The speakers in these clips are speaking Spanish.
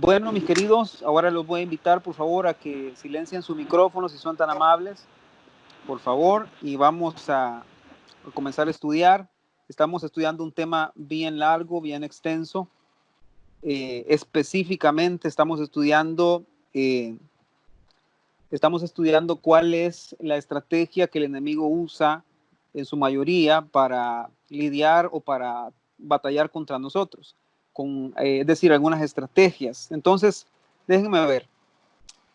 Bueno, mis queridos, ahora los voy a invitar, por favor, a que silencien su micrófono si son tan amables, por favor, y vamos a comenzar a estudiar. Estamos estudiando un tema bien largo, bien extenso. Específicamente estamos estudiando cuál es la estrategia que el enemigo usa en su mayoría para lidiar o para batallar contra nosotros, es decir, algunas estrategias. Entonces, déjenme ver.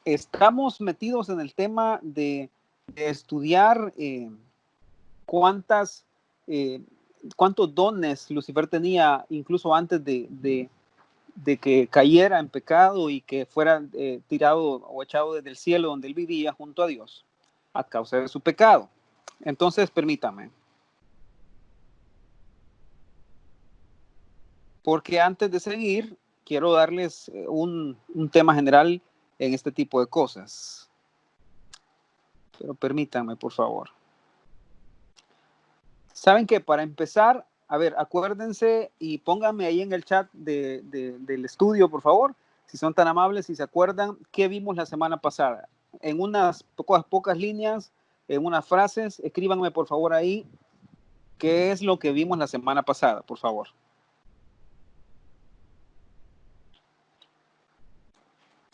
Estamos metidos en el tema de estudiar cuántas, eh, cuántos dones Lucifer tenía incluso antes de que cayera en pecado y que fuera tirado o echado desde el cielo donde él vivía junto a Dios a causa de su pecado. Entonces, permítame. Porque antes de seguir, quiero darles un tema general en este tipo de cosas. Pero permítanme, por favor. Saben que para empezar, a ver, acuérdense y pónganme ahí en el chat del estudio, por favor, si son tan amables, si se acuerdan, qué vimos la semana pasada. En unas pocas líneas, en unas frases, escríbanme por favor ahí qué es lo que vimos la semana pasada, por favor.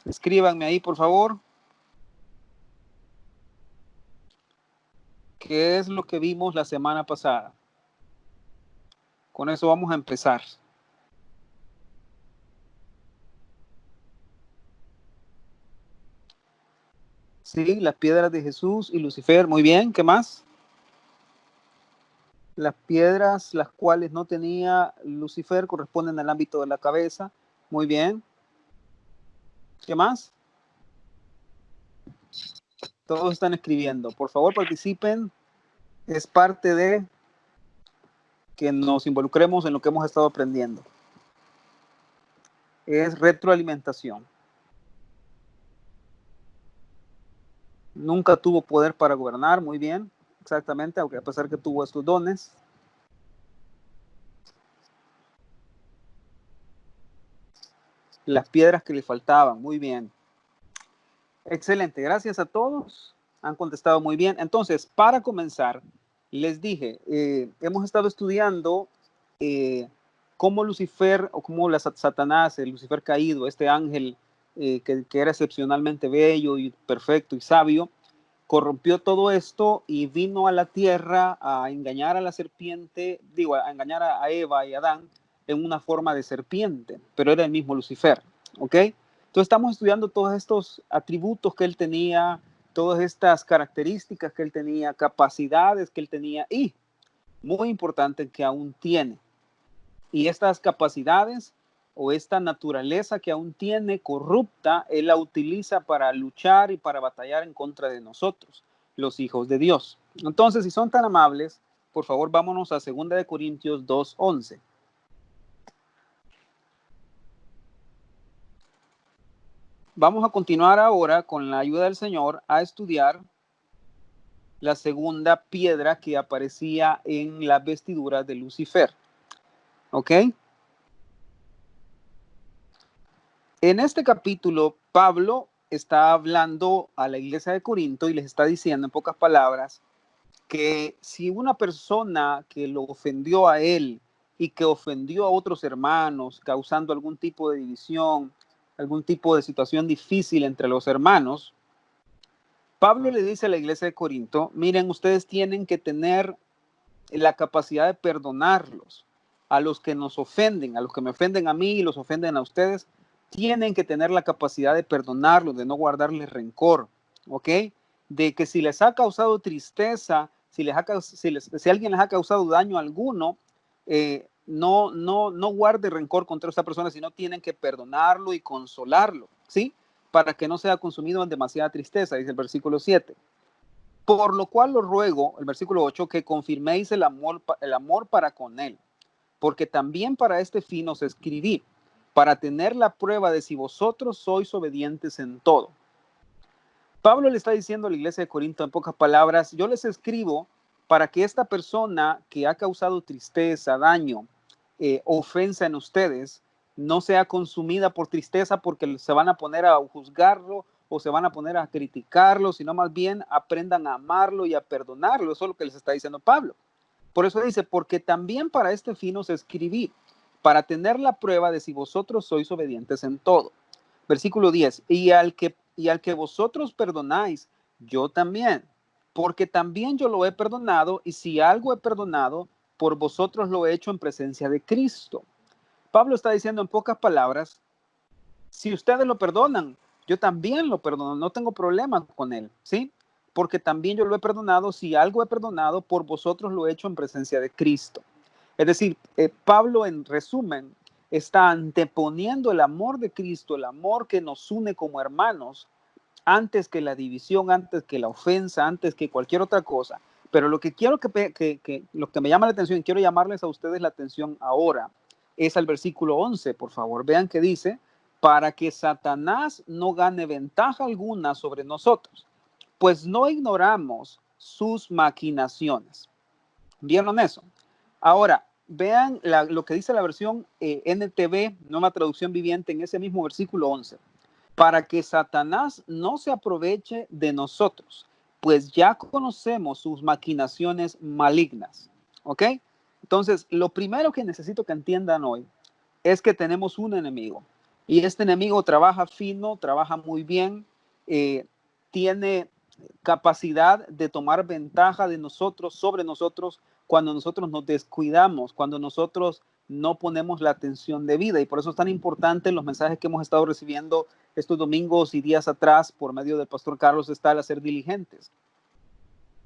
Escríbanme ahí, por favor. ¿Qué es lo que vimos la semana pasada? Con eso vamos a empezar. Sí, las piedras de Jesús y Lucifer. Muy bien, ¿qué más? Las piedras, las cuales no tenía Lucifer, corresponden al ámbito de la cabeza. Muy bien. ¿Qué más? Todos están escribiendo. Por favor, participen. Es parte de que nos involucremos en lo que hemos estado aprendiendo. Es retroalimentación. Nunca tuvo poder para gobernar. Muy bien. Exactamente, aunque a pesar que tuvo estos dones. Las piedras que le faltaban. Muy bien. Excelente. Gracias a todos. Han contestado muy bien. Entonces, para comenzar, les dije, hemos estado estudiando cómo Lucifer o cómo Satanás, el Lucifer caído, este ángel que era excepcionalmente bello y perfecto y sabio, corrompió todo esto y vino a la tierra a engañar a la serpiente, a engañar a Eva y a Adán en una forma de serpiente, pero era el mismo Lucifer, ¿ok? Entonces estamos estudiando todos estos atributos que él tenía, todas estas características que él tenía, capacidades que él tenía y, muy importante, que aún tiene. Y estas capacidades o esta naturaleza que aún tiene corrupta, él la utiliza para luchar y para batallar en contra de nosotros, los hijos de Dios. Entonces, si son tan amables, por favor, vámonos a 2 Corintios 2:11. Vamos a continuar ahora, con la ayuda del Señor, a estudiar la segunda piedra que aparecía en la vestidura de Lucifer. ¿Ok? En este capítulo, Pablo está hablando a la iglesia de Corinto y les está diciendo en pocas palabras que si una persona que lo ofendió a él y que ofendió a otros hermanos, causando algún tipo de división, algún tipo de situación difícil entre los hermanos, Pablo le dice a la iglesia de Corinto, miren, ustedes tienen que tener la capacidad de perdonarlos a los que nos ofenden, a los que me ofenden a mí y los ofenden a ustedes, tienen que tener la capacidad de perdonarlos, de no guardarles rencor, ¿ok? De que si les ha causado tristeza, si alguien les ha causado daño alguno, no guarde rencor contra esa persona, sino tienen que perdonarlo y consolarlo, ¿sí? Para que no sea consumido en demasiada tristeza, dice el versículo 7. Por lo cual os ruego, el versículo 8, que confirméis el amor para con él, porque también para este fin os escribí, para tener la prueba de si vosotros sois obedientes en todo. Pablo le está diciendo a la iglesia de Corinto en pocas palabras, yo les escribo para que esta persona que ha causado tristeza, daño, ofensa en ustedes, no sea consumida por tristeza porque se van a poner a juzgarlo o se van a poner a criticarlo, sino más bien aprendan a amarlo y a perdonarlo. Eso es lo que les está diciendo Pablo. Por eso dice, porque también para este fin os escribí, para tener la prueba de si vosotros sois obedientes en todo. Versículo 10, y al que vosotros perdonáis, yo también, porque también yo lo he perdonado, y si algo he perdonado, por vosotros lo he hecho en presencia de Cristo. Pablo está diciendo en pocas palabras, si ustedes lo perdonan, yo también lo perdono, no tengo problema con él, ¿sí? Porque también yo lo he perdonado, si algo he perdonado, por vosotros lo he hecho en presencia de Cristo. Es decir, Pablo en resumen está anteponiendo el amor de Cristo, el amor que nos une como hermanos, antes que la división, antes que la ofensa, antes que cualquier otra cosa. Pero lo que quiero lo que me llama la atención y quiero llamarles a ustedes la atención ahora es al versículo 11, por favor. Vean que dice, para que Satanás no gane ventaja alguna sobre nosotros, pues no ignoramos sus maquinaciones. ¿Vieron eso? Ahora, vean lo que dice la versión NTV, Nueva Traducción Viviente, en ese mismo versículo 11. Para que Satanás no se aproveche de nosotros, pues ya conocemos sus maquinaciones malignas. ¿Ok? Entonces, lo primero que necesito que entiendan hoy es que tenemos un enemigo. Y este enemigo trabaja fino, trabaja muy bien, tiene capacidad de tomar ventaja de nosotros, sobre nosotros, cuando nosotros nos descuidamos, cuando nosotros no ponemos la atención debida. Y por eso es tan importante los mensajes que hemos estado recibiendo estos domingos y días atrás por medio del pastor Carlos Estal a ser diligentes.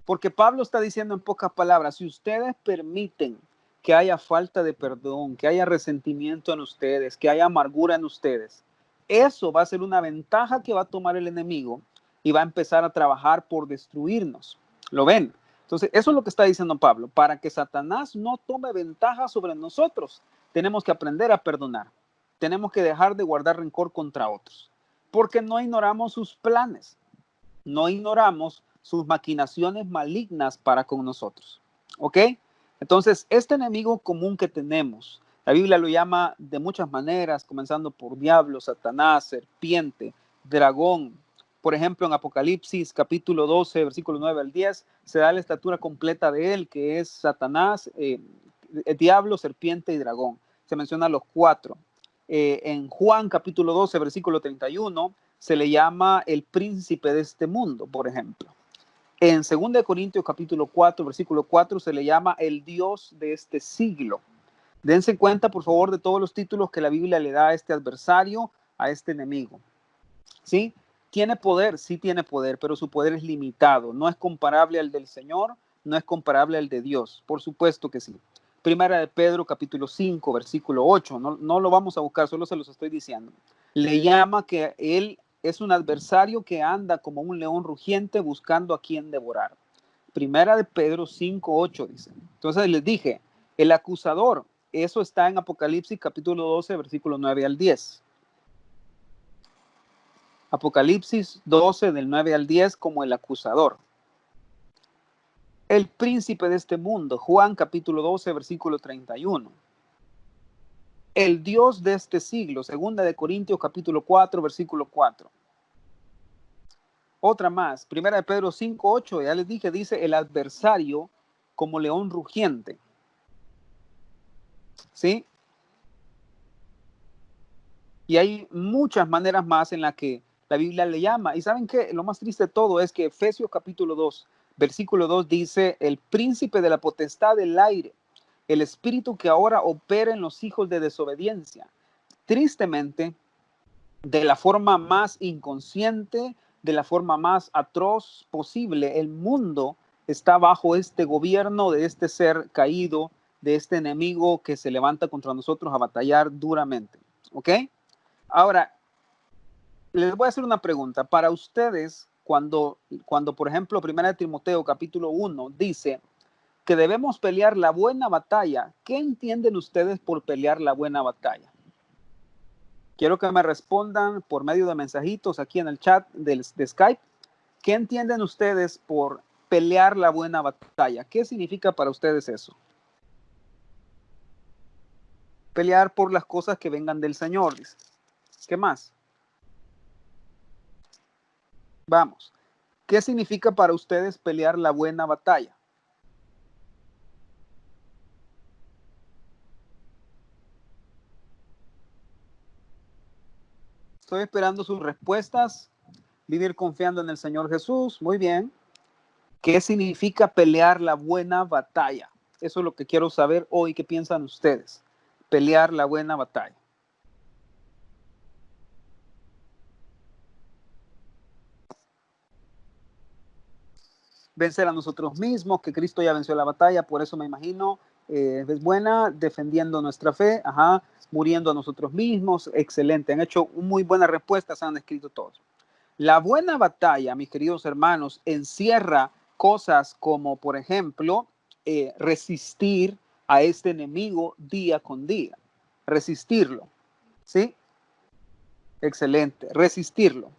Porque Pablo está diciendo en pocas palabras, si ustedes permiten que haya falta de perdón, que haya resentimiento en ustedes, que haya amargura en ustedes, eso va a ser una ventaja que va a tomar el enemigo y va a empezar a trabajar por destruirnos. ¿Lo ven? Entonces, eso es lo que está diciendo Pablo. Para que Satanás no tome ventaja sobre nosotros, tenemos que aprender a perdonar. Tenemos que dejar de guardar rencor contra otros, porque no ignoramos sus planes, no ignoramos sus maquinaciones malignas para con nosotros. ¿Ok? Entonces, este enemigo común que tenemos, la Biblia lo llama de muchas maneras, comenzando por diablo, Satanás, serpiente, dragón. Por ejemplo, en Apocalipsis capítulo 12, versículo 9 al 10, se da la estatura completa de él, que es Satanás, diablo, serpiente y dragón. Se mencionan los cuatro. En Juan capítulo 12, versículo 31, se le llama el príncipe de este mundo, por ejemplo. En 2 Corintios capítulo 4, versículo 4, se le llama el Dios de este siglo. Dense cuenta, por favor, de todos los títulos que la Biblia le da a este adversario, a este enemigo. ¿Sí? ¿Tiene poder? Sí tiene poder, pero su poder es limitado. No es comparable al del Señor, no es comparable al de Dios. Por supuesto que sí. Primera de Pedro, capítulo 5, versículo 8. No lo vamos a buscar, solo se los estoy diciendo. Le llama que él es un adversario que anda como un león rugiente buscando a quien devorar. Primera de Pedro 5, 8 dice. Entonces les dije, el acusador, eso está en Apocalipsis capítulo 12, versículo 9 al 10. Apocalipsis 12 del 9 al 10 como el acusador. El príncipe de este mundo, Juan capítulo 12, versículo 31. El Dios de este siglo, segunda de Corintios capítulo 4, versículo 4. Otra más, primera de Pedro 5, 8, ya les dije, dice el adversario como león rugiente. ¿Sí? Y hay muchas maneras más en las que la Biblia le llama. Y ¿saben qué? Lo más triste de todo es que Efesios capítulo 2, versículo 2 dice, el príncipe de la potestad del aire, el espíritu que ahora opera en los hijos de desobediencia. Tristemente, de la forma más inconsciente, de la forma más atroz posible, el mundo está bajo este gobierno de este ser caído, de este enemigo que se levanta contra nosotros a batallar duramente. ¿Ok? Ahora, les voy a hacer una pregunta. Para ustedes, cuando por ejemplo, 1 Timoteo capítulo 1 dice que debemos pelear la buena batalla, ¿qué entienden ustedes por pelear la buena batalla? Quiero que me respondan por medio de mensajitos aquí en el chat de Skype. ¿Qué entienden ustedes por pelear la buena batalla? ¿Qué significa para ustedes eso? Pelear por las cosas que vengan del Señor, dice. ¿Qué más? Vamos. ¿Qué significa para ustedes pelear la buena batalla? Estoy esperando sus respuestas. Vivir confiando en el Señor Jesús. Muy bien. ¿Qué significa pelear la buena batalla? Eso es lo que quiero saber hoy. ¿Qué piensan ustedes? Pelear la buena batalla. Vencer a nosotros mismos, que Cristo ya venció la batalla, por eso me imagino, es buena, defendiendo nuestra fe, ajá, muriendo a nosotros mismos, excelente, han hecho muy buenas respuestas, han escrito todos. La buena batalla, mis queridos hermanos, encierra cosas como, por ejemplo, resistir a este enemigo día con día, resistirlo, ¿sí? Excelente, resistirlo.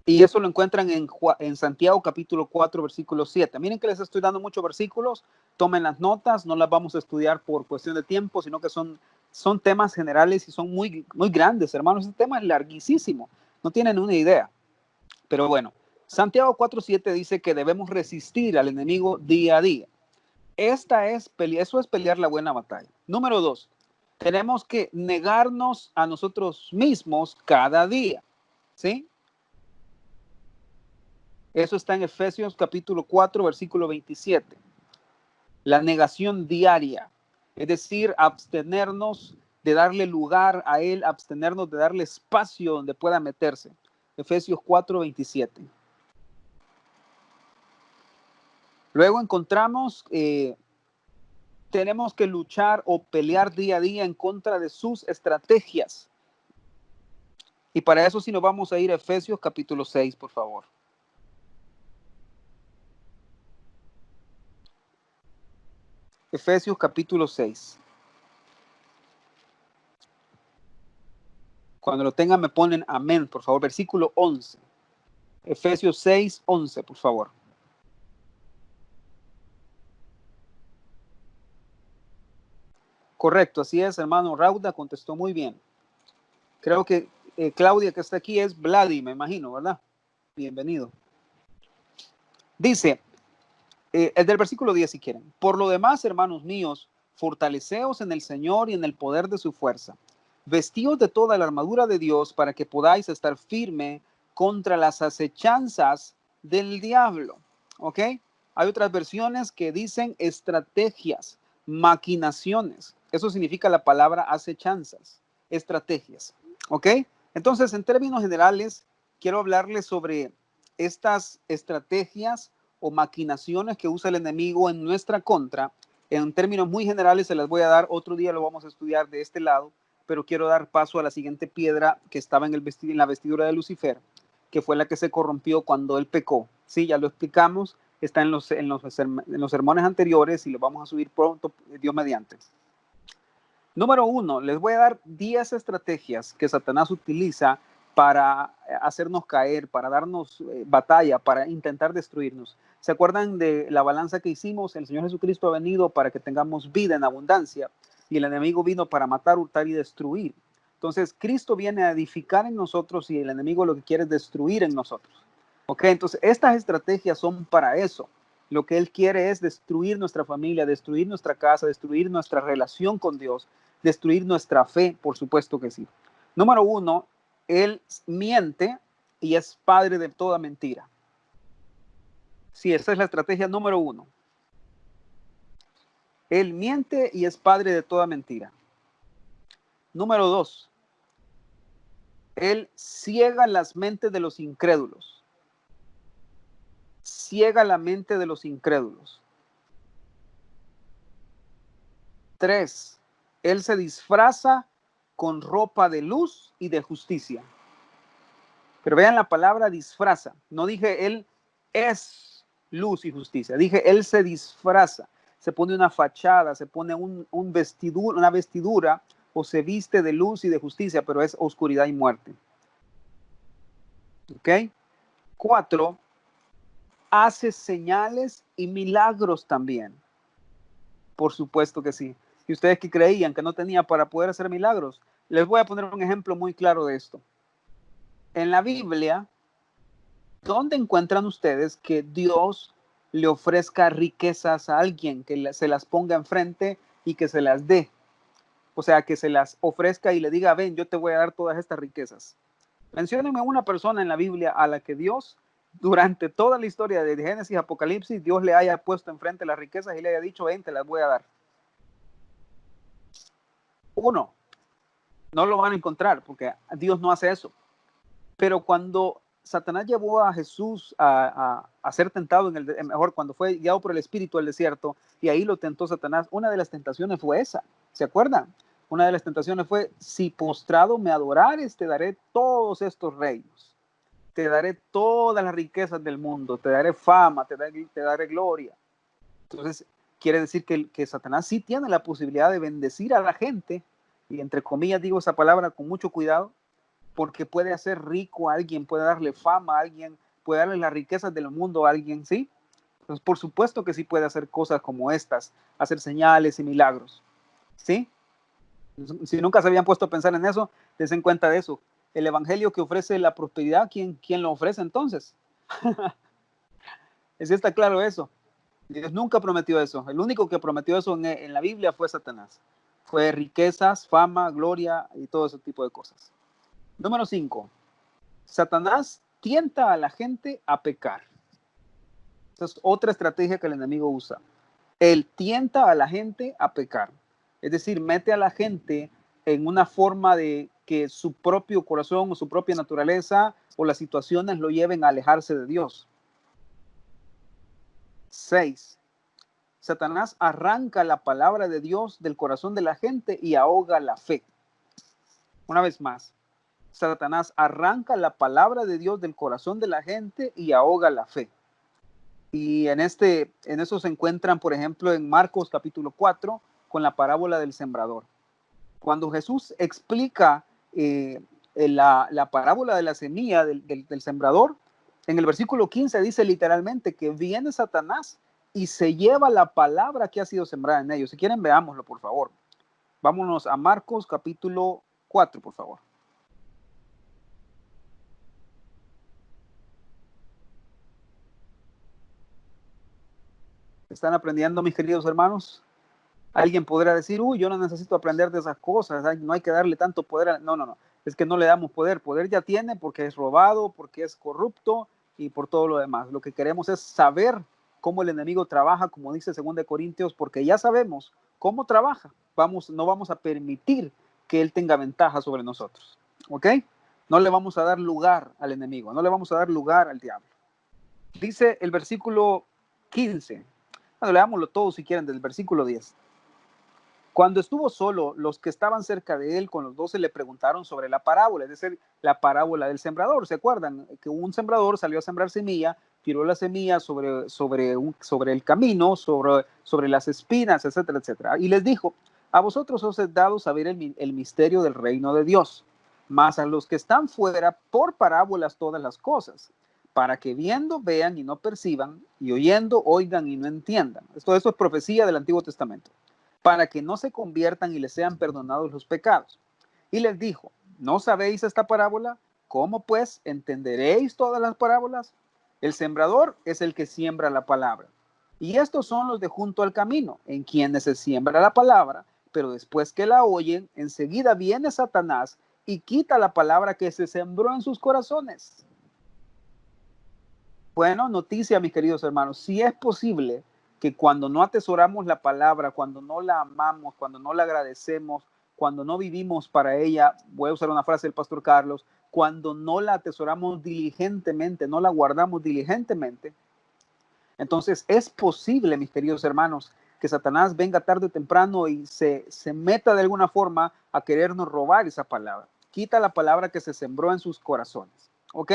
Y eso lo encuentran en Santiago capítulo 4, versículo 7. Miren que les estoy dando muchos versículos, tomen las notas, no las vamos a estudiar por cuestión de tiempo, sino que son temas generales y son muy, muy grandes, hermanos. Este tema es larguísimo, no tienen una idea. Pero bueno, Santiago 4, 7 dice que debemos resistir al enemigo día a día. Eso es pelear la buena batalla. Número 2, tenemos que negarnos a nosotros mismos cada día, ¿sí? Eso está en Efesios capítulo 4, versículo 27. La negación diaria, es decir, abstenernos de darle lugar a él, abstenernos de darle espacio donde pueda meterse. Efesios 4, 27. Luego encontramos, tenemos que luchar o pelear día a día en contra de sus estrategias. Y para eso sí nos vamos a ir a Efesios capítulo 6, por favor. Efesios capítulo 6. Cuando lo tengan me ponen amén, por favor. Versículo 11. Efesios 6, 11, por favor. Correcto, así es, hermano Rauda, contestó muy bien. Creo que Claudia, que está aquí, es Vladi, me imagino, ¿verdad? Bienvenido. Dice, el del versículo 10, si quieren. Por lo demás, hermanos míos, fortaleceos en el Señor y en el poder de su fuerza. Vestíos de toda la armadura de Dios para que podáis estar firme contra las acechanzas del diablo. ¿Ok? Hay otras versiones que dicen estrategias, maquinaciones. Eso significa la palabra acechanzas, estrategias. ¿Ok? Entonces, en términos generales, quiero hablarles sobre estas estrategias o maquinaciones que usa el enemigo en nuestra contra. En términos muy generales se las voy a dar, otro día lo vamos a estudiar de este lado, pero quiero dar paso a la siguiente piedra que estaba en la vestidura de Lucifer, que fue la que se corrompió cuando él pecó. Sí, ya lo explicamos, está en los sermones anteriores y lo vamos a subir pronto, Dios mediante. Número 1, les voy a dar 10 estrategias que Satanás utiliza para hacernos caer, para darnos batalla, para intentar destruirnos. ¿Se acuerdan de la balanza que hicimos? El Señor Jesucristo ha venido para que tengamos vida en abundancia y el enemigo vino para matar, hurtar y destruir. Entonces, Cristo viene a edificar en nosotros y el enemigo lo que quiere es destruir en nosotros. ¿Ok? Entonces, estas estrategias son para eso. Lo que Él quiere es destruir nuestra familia, destruir nuestra casa, destruir nuestra relación con Dios, destruir nuestra fe, por supuesto que sí. Número 1, él miente y es padre de toda mentira. Sí, esa es la estrategia número 1. Él miente y es padre de toda mentira. Número 2, él ciega las mentes de los incrédulos. Ciega la mente de los incrédulos. 3, él se disfraza con ropa de luz y de justicia. Pero vean la palabra disfraza. No dije él es luz y justicia. Dije él se disfraza. Se pone una fachada, se pone una vestidura o se viste de luz y de justicia, pero es oscuridad y muerte. ¿Ok? 4, hace señales y milagros también. Por supuesto que sí. Y ustedes que creían que no tenía para poder hacer milagros. Les voy a poner un ejemplo muy claro de esto. En la Biblia, ¿dónde encuentran ustedes que Dios le ofrezca riquezas a alguien, que se las ponga enfrente y que se las dé? O sea, que se las ofrezca y le diga, ven, yo te voy a dar todas estas riquezas. Menciónenme una persona en la Biblia a la que Dios, durante toda la historia de Génesis y Apocalipsis, Dios le haya puesto enfrente las riquezas y le haya dicho, ven, te las voy a dar. Uno, no lo van a encontrar porque Dios no hace eso. Pero cuando Satanás llevó a Jesús a ser tentado, mejor cuando fue guiado por el Espíritu al desierto, y ahí lo tentó Satanás, una de las tentaciones fue esa, ¿se acuerdan? Una de las tentaciones fue, si postrado me adorares, te daré todos estos reinos, te daré todas las riquezas del mundo, te daré fama, te daré gloria. Entonces, quiere decir que Satanás sí tiene la posibilidad de bendecir a la gente, y entre comillas digo esa palabra con mucho cuidado, porque puede hacer rico a alguien, puede darle fama a alguien, puede darle las riquezas del mundo a alguien, ¿sí? Pues por supuesto que sí puede hacer cosas como estas, hacer señales y milagros, ¿sí? Si nunca se habían puesto a pensar en eso, dense cuenta de eso. El evangelio que ofrece la prosperidad, ¿quién lo ofrece entonces? ¿Sí está claro eso? Dios nunca prometió eso. El único que prometió eso en la Biblia fue Satanás. Fue riquezas, fama, gloria y todo ese tipo de cosas. Número 5. Satanás tienta a la gente a pecar. Esa es otra estrategia que el enemigo usa. Él tienta a la gente a pecar. Es decir, mete a la gente en una forma de que su propio corazón o su propia naturaleza o las situaciones lo lleven a alejarse de Dios. 6. Satanás arranca la palabra de Dios del corazón de la gente y ahoga la fe. Una vez más, Satanás arranca la palabra de Dios del corazón de la gente y ahoga la fe. Y en eso se encuentran, por ejemplo, en Marcos capítulo 4, con la parábola del sembrador. Cuando Jesús explica la parábola de la semilla del sembrador, en el versículo 15 dice literalmente que viene Satanás y se lleva la palabra que ha sido sembrada en ellos. Si quieren, veámoslo, por favor. Vámonos a Marcos capítulo 4, por favor. ¿Están aprendiendo, mis queridos hermanos? Alguien podrá decir, uy, yo no necesito aprender de esas cosas, no hay que darle tanto poder. No, es que no le damos poder. Poder ya tiene porque es robado, porque es corrupto y por todo lo demás. Lo que queremos es saber cómo el enemigo trabaja, como dice 2 Corintios, porque ya sabemos cómo trabaja. No vamos a permitir que él tenga ventaja sobre nosotros. ¿Ok? No le vamos a dar lugar al enemigo, no le vamos a dar lugar al diablo. Dice el versículo 15. Bueno, leámoslo todo si quieren, del versículo 10. Cuando estuvo solo, los que estaban cerca de él con los 12 le preguntaron sobre la parábola, es decir, la parábola del sembrador. ¿Se acuerdan? Que un sembrador salió a sembrar semilla, tiró la semilla sobre el camino, sobre las espinas, etcétera, etcétera. Y les dijo, a vosotros os he dado saber el misterio del reino de Dios, mas a los que están fuera, por parábolas todas las cosas, para que viendo vean y no perciban, y oyendo oigan y no entiendan. Esto es profecía del Antiguo Testamento, para que no se conviertan y les sean perdonados los pecados. Y les dijo, ¿no sabéis esta parábola? ¿Cómo pues entenderéis todas las parábolas? El sembrador es el que siembra la palabra. Y estos son los de junto al camino, en quienes se siembra la palabra, pero después que la oyen, enseguida viene Satanás y quita la palabra que se sembró en sus corazones. Bueno, noticia, mis queridos hermanos, si es posible que cuando no atesoramos la palabra, cuando no la amamos, cuando no la agradecemos, cuando no vivimos para ella, voy a usar una frase del pastor Carlos, cuando no la atesoramos diligentemente, no la guardamos diligentemente, entonces es posible, mis queridos hermanos, que Satanás venga tarde o temprano y se meta de alguna forma a querernos robar esa palabra. Quita la palabra que se sembró en sus corazones. ¿Ok?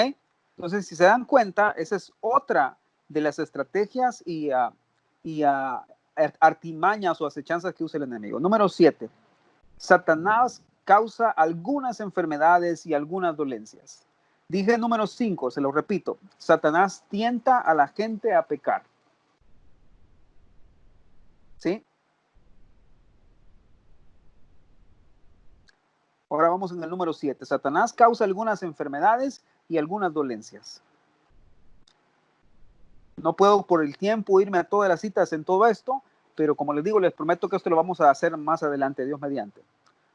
Entonces, si se dan cuenta, esa es otra de las estrategias y artimañas o acechanzas que usa el enemigo. Número 7. Satanás causa algunas enfermedades y algunas dolencias. Dije número 5, se lo repito. Satanás tienta a la gente a pecar. ¿Sí? Ahora vamos en el número 7. Satanás causa algunas enfermedades y algunas dolencias. No puedo por el tiempo irme a todas las citas en todo esto, pero como les digo, les prometo que esto lo vamos a hacer más adelante, Dios mediante.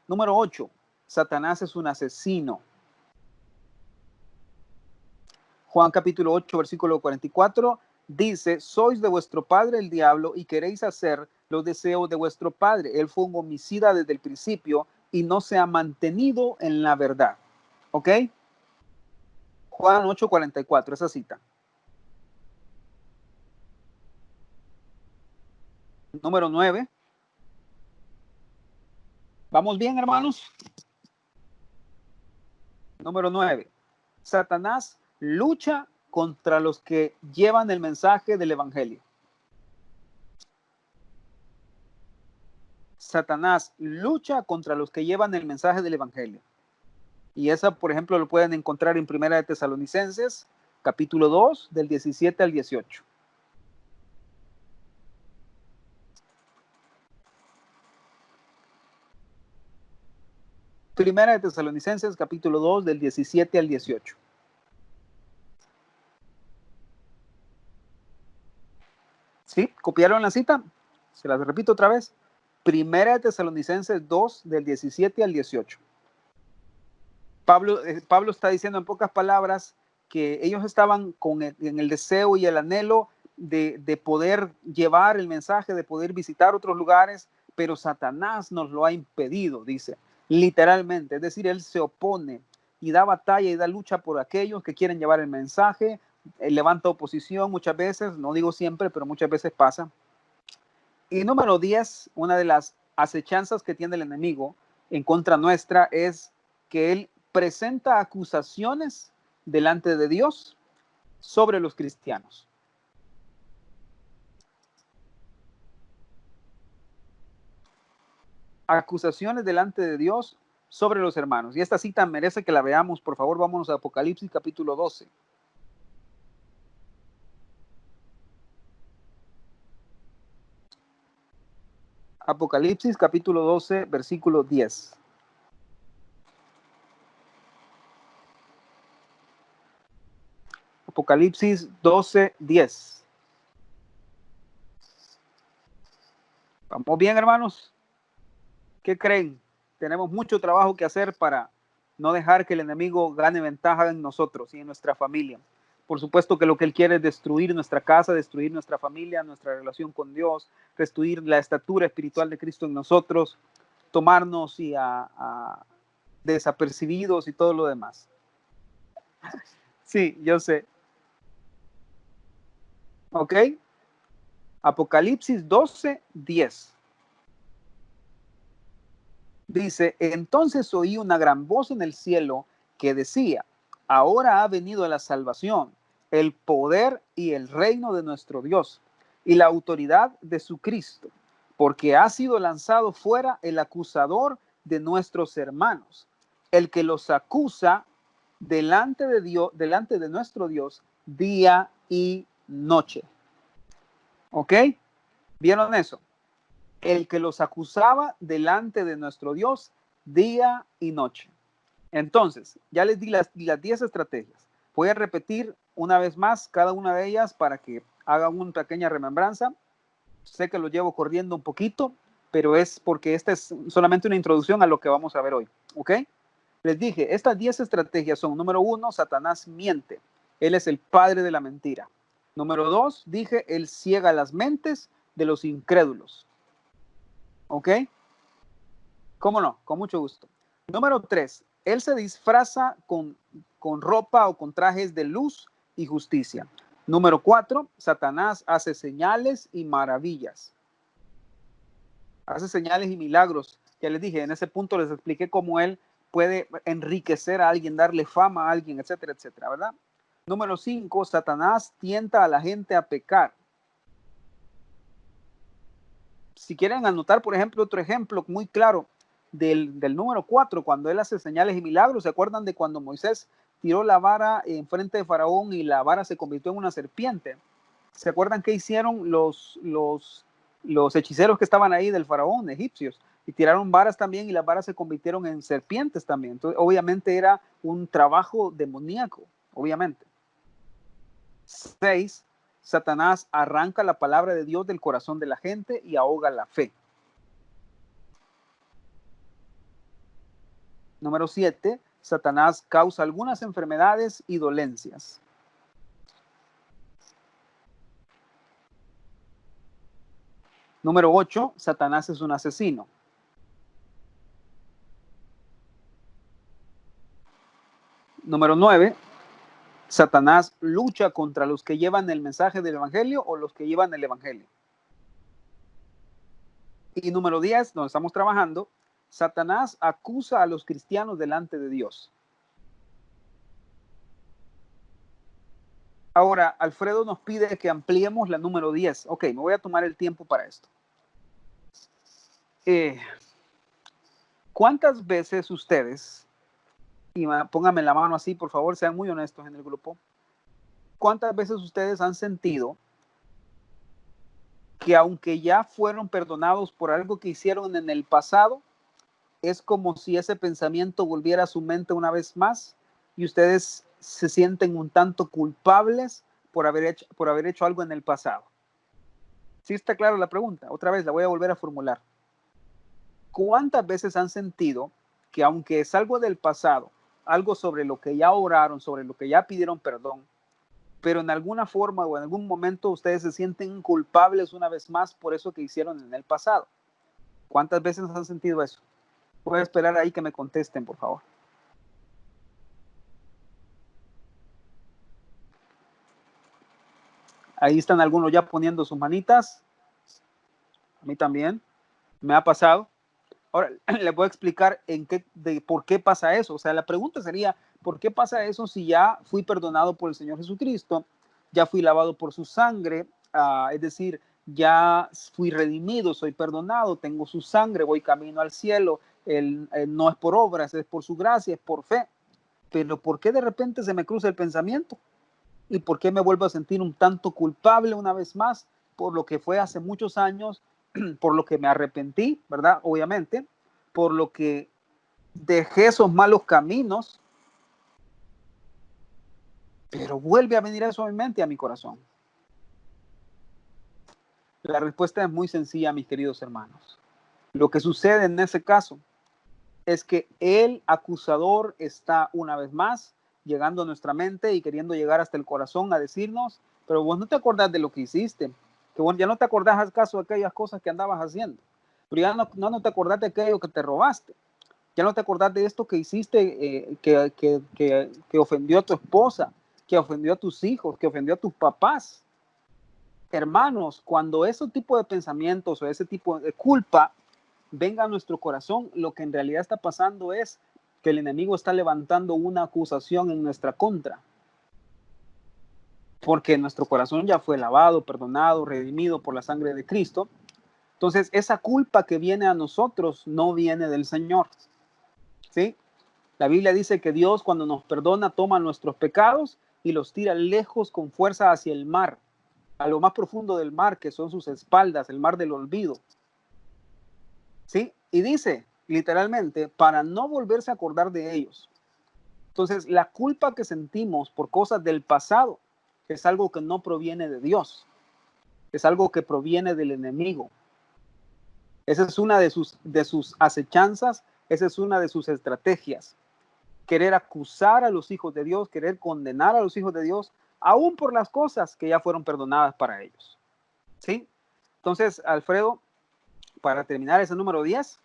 Número 8. Satanás es un asesino. Juan capítulo 8, versículo 44, dice, sois de vuestro padre el diablo y queréis hacer los deseos de vuestro padre. Él fue un homicida desde el principio y no se ha mantenido en la verdad. ¿Ok? Juan 8, 44, esa cita. Número 9. ¿Vamos bien, hermanos? Número 9. Satanás lucha contra los que llevan el mensaje del evangelio. Satanás lucha contra los que llevan el mensaje del evangelio. Y esa, por ejemplo, lo pueden encontrar en Primera de Tesalonicenses, capítulo 2, del 17 al 18. Primera de Tesalonicenses, capítulo 2, del 17 al 18. ¿Sí? ¿Copiaron la cita? Se las repito otra vez. Primera de Tesalonicenses 2, del 17 al 18. Pablo está diciendo en pocas palabras que ellos estaban en el deseo y el anhelo de poder llevar el mensaje, de poder visitar otros lugares, pero Satanás nos lo ha impedido, dice, literalmente. Es decir, él se opone y da batalla y da lucha por aquellos que quieren llevar el mensaje, levanta oposición muchas veces, no digo siempre, pero muchas veces pasa. Y número 10, una de las acechanzas que tiene el enemigo en contra nuestra es que él presenta acusaciones delante de Dios sobre los cristianos. Acusaciones delante de Dios sobre los hermanos. Y esta cita merece que la veamos. Por favor, vámonos a Apocalipsis capítulo 12. Apocalipsis capítulo 12, versículo 10. Apocalipsis 12, 10. ¿Vamos bien, hermanos? ¿Qué creen? Tenemos mucho trabajo que hacer para no dejar que el enemigo gane ventaja en nosotros y en nuestra familia. Por supuesto que lo que él quiere es destruir nuestra casa, destruir nuestra familia, nuestra relación con Dios, destruir la estatura espiritual de Cristo en nosotros, tomarnos y a desapercibidos y todo lo demás. Sí, yo sé. ¿Ok? Apocalipsis 12, 10. Dice, entonces oí una gran voz en el cielo que decía, ahora ha venido la salvación, el poder y el reino de nuestro Dios y la autoridad de su Cristo, porque ha sido lanzado fuera el acusador de nuestros hermanos, el que los acusa delante de Dios, delante de nuestro Dios, día y noche. ¿Ok? ¿Vieron eso? El que los acusaba delante de nuestro Dios día y noche. Entonces, ya les di las 10 estrategias. Voy a repetir una vez más cada una de ellas para que hagan una pequeña remembranza. Sé que lo llevo corriendo un poquito, pero es porque esta es solamente una introducción a lo que vamos a ver hoy. ¿Ok? Les dije, estas 10 estrategias son, número 1, Satanás miente. Él es el padre de la mentira. Número 2, dije, él ciega las mentes de los incrédulos. ¿Ok? ¿Cómo no? Con mucho gusto. Número 3, él se disfraza con ropa o con trajes de luz y justicia. Número 4, Satanás hace señales y maravillas. Hace señales y milagros. Ya les dije, en ese punto les expliqué cómo él puede enriquecer a alguien, darle fama a alguien, etcétera, etcétera, ¿verdad? Número 5, Satanás tienta a la gente a pecar. Si quieren anotar, por ejemplo, otro ejemplo muy claro del número 4, cuando él hace señales y milagros, ¿se acuerdan de cuando Moisés tiró la vara en frente de Faraón y la vara se convirtió en una serpiente? ¿Se acuerdan qué hicieron los hechiceros que estaban ahí del Faraón, egipcios? Y tiraron varas también y las varas se convirtieron en serpientes también. Entonces, obviamente era un trabajo demoníaco, obviamente. 6. Satanás arranca la palabra de Dios del corazón de la gente y ahoga la fe. Número 7. Satanás causa algunas enfermedades y dolencias. Número 8. Satanás es un asesino. Número 9. Satanás lucha contra los que llevan el mensaje del evangelio o los que llevan el evangelio. Y número 10, donde estamos trabajando, Satanás acusa a los cristianos delante de Dios. Ahora, Alfredo nos pide que ampliemos la número 10. Ok, me voy a tomar el tiempo para esto. ¿Cuántas veces ustedes, y pónganme la mano así, por favor, sean muy honestos en el grupo, cuántas veces ustedes han sentido que aunque ya fueron perdonados por algo que hicieron en el pasado, es como si ese pensamiento volviera a su mente una vez más y ustedes se sienten un tanto culpables por haber hecho algo en el pasado? ¿Sí está clara la pregunta? Otra vez la voy a volver a formular. ¿Cuántas veces han sentido que aunque es algo del pasado, algo sobre lo que ya oraron, sobre lo que ya pidieron perdón, pero en alguna forma o en algún momento ustedes se sienten culpables una vez más por eso que hicieron en el pasado? ¿Cuántas veces han sentido eso? Voy a esperar ahí que me contesten, por favor. Ahí están algunos ya poniendo sus manitas. A mí también me ha pasado. Ahora les voy a explicar por qué pasa eso. O sea, la pregunta sería, ¿por qué pasa eso si ya fui perdonado por el Señor Jesucristo? Ya fui lavado por su sangre, es decir, ya fui redimido, soy perdonado, tengo su sangre, voy camino al cielo. No es por obras, es por su gracia, es por fe. Pero ¿por qué de repente se me cruza el pensamiento? ¿Y por qué me vuelvo a sentir un tanto culpable una vez más por lo que fue hace muchos años, por lo que me arrepentí, ¿verdad? Obviamente, por lo que dejé esos malos caminos, pero vuelve a venir eso a mi mente y a mi corazón. La respuesta es muy sencilla, mis queridos hermanos. Lo que sucede en ese caso es que el acusador está una vez más llegando a nuestra mente y queriendo llegar hasta el corazón a decirnos, pero vos no te acordás de lo que hiciste, que vos ya no te acordás acaso de aquellas cosas que andabas haciendo, pero ya no te acordás de aquello que te robaste, ya no te acordás de esto que hiciste que ofendió a tu esposa, que ofendió a tus hijos, que ofendió a tus papás. Hermanos, cuando ese tipo de pensamientos o ese tipo de culpa venga a nuestro corazón, lo que en realidad está pasando es que el enemigo está levantando una acusación en nuestra contra. Porque nuestro corazón ya fue lavado, perdonado, redimido por la sangre de Cristo. Entonces, esa culpa que viene a nosotros no viene del Señor. ¿Sí? La Biblia dice que Dios, cuando nos perdona, toma nuestros pecados y los tira lejos con fuerza hacia el mar, a lo más profundo del mar, que son sus espaldas, el mar del olvido. ¿Sí? Y dice, literalmente, para no volverse a acordar de ellos. Entonces, la culpa que sentimos por cosas del pasado es algo que no proviene de Dios, es algo que proviene del enemigo. Esa es una de sus acechanzas, esa es una de sus estrategias. Querer acusar a los hijos de Dios, querer condenar a los hijos de Dios, aún por las cosas que ya fueron perdonadas para ellos. ¿Sí? Entonces, Alfredo, para terminar ese número 10,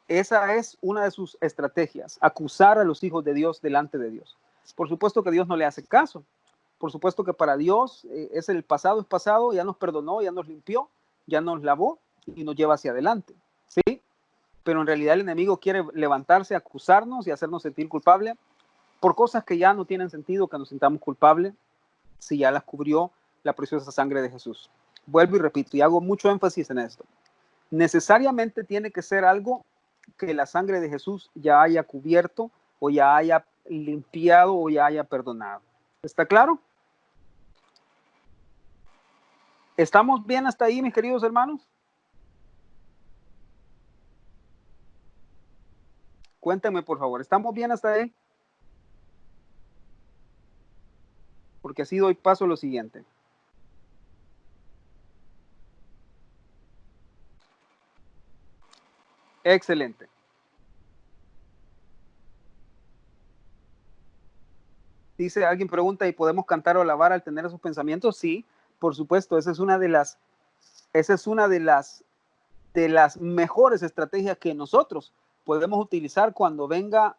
esa es una de sus estrategias, acusar a los hijos de Dios delante de Dios. Por supuesto que Dios no le hace caso. Por supuesto que para Dios es pasado, ya nos perdonó, ya nos limpió, ya nos lavó y nos lleva hacia adelante. ¿Sí? Pero en realidad el enemigo quiere levantarse, acusarnos y hacernos sentir culpable por cosas que ya no tienen sentido que nos sintamos culpables si ya las cubrió la preciosa sangre de Jesús. Vuelvo y repito y hago mucho énfasis en esto. Necesariamente tiene que ser algo que la sangre de Jesús ya haya cubierto o ya haya limpiado o ya haya perdonado. ¿Está claro? ¿Estamos bien hasta ahí, mis queridos hermanos? Cuéntenme, por favor. ¿Estamos bien hasta ahí? Porque así doy paso a lo siguiente. Excelente. Dice, alguien pregunta, ¿y podemos cantar o alabar al tener esos pensamientos? Sí, por supuesto. Esa es una de las mejores estrategias que nosotros podemos utilizar cuando vengan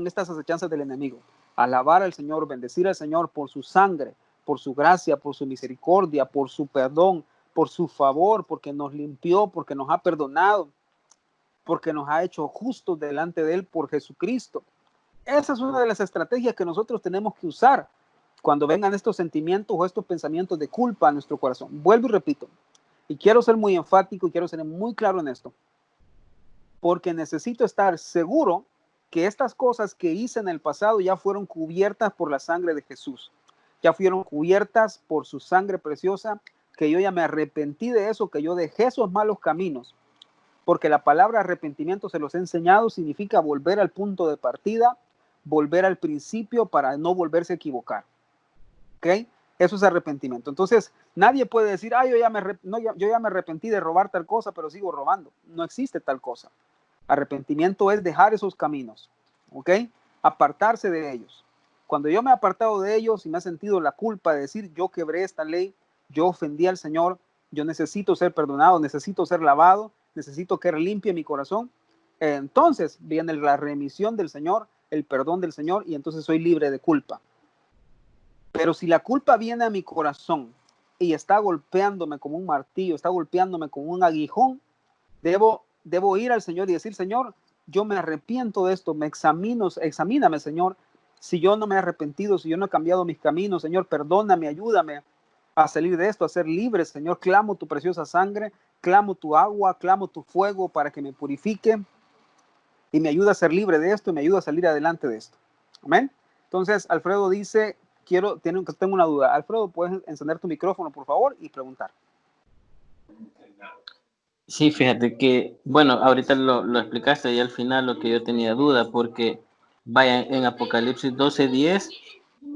estas acechanzas del enemigo. Alabar al Señor, bendecir al Señor por su sangre, por su gracia, por su misericordia, por su perdón, por su favor, porque nos limpió, porque nos ha perdonado, porque nos ha hecho justos delante de Él por Jesucristo. Esa es una de las estrategias que nosotros tenemos que usar cuando vengan estos sentimientos o estos pensamientos de culpa a nuestro corazón. Vuelvo y repito, y quiero ser muy enfático y quiero ser muy claro en esto, porque necesito estar seguro que estas cosas que hice en el pasado ya fueron cubiertas por la sangre de Jesús, ya fueron cubiertas por su sangre preciosa, que yo ya me arrepentí de eso, que yo dejé esos malos caminos, porque la palabra arrepentimiento, se los he enseñado, significa volver al punto de partida, volver al principio para no volverse a equivocar. ¿Ok? Eso es arrepentimiento. Entonces, nadie puede decir, yo ya me arrepentí de robar tal cosa, pero sigo robando. No existe tal cosa. Arrepentimiento es dejar esos caminos, ¿ok? Apartarse de ellos. Cuando yo me he apartado de ellos y me he sentido la culpa de decir, yo quebré esta ley, yo ofendí al Señor, yo necesito ser perdonado, necesito ser lavado, necesito que limpie mi corazón, entonces viene la remisión del Señor, el perdón del Señor, y entonces soy libre de culpa. Pero si la culpa viene a mi corazón y está golpeándome como un martillo, está golpeándome como un aguijón, debo ir al Señor y decir, Señor, yo me arrepiento de esto, examíname, Señor, si yo no me he arrepentido, si yo no he cambiado mis caminos, Señor, perdóname, ayúdame a salir de esto, a ser libre, Señor, clamo tu preciosa sangre, clamo tu agua, clamo tu fuego para que me purifique y me ayude a ser libre de esto y me ayude a salir adelante de esto. Amén. Entonces, Alfredo dice, tengo una duda. Alfredo, ¿puedes encender tu micrófono, por favor, y preguntar? Sí, fíjate que, bueno, ahorita lo explicaste y al final lo que yo tenía duda, porque vaya, en Apocalipsis 12:10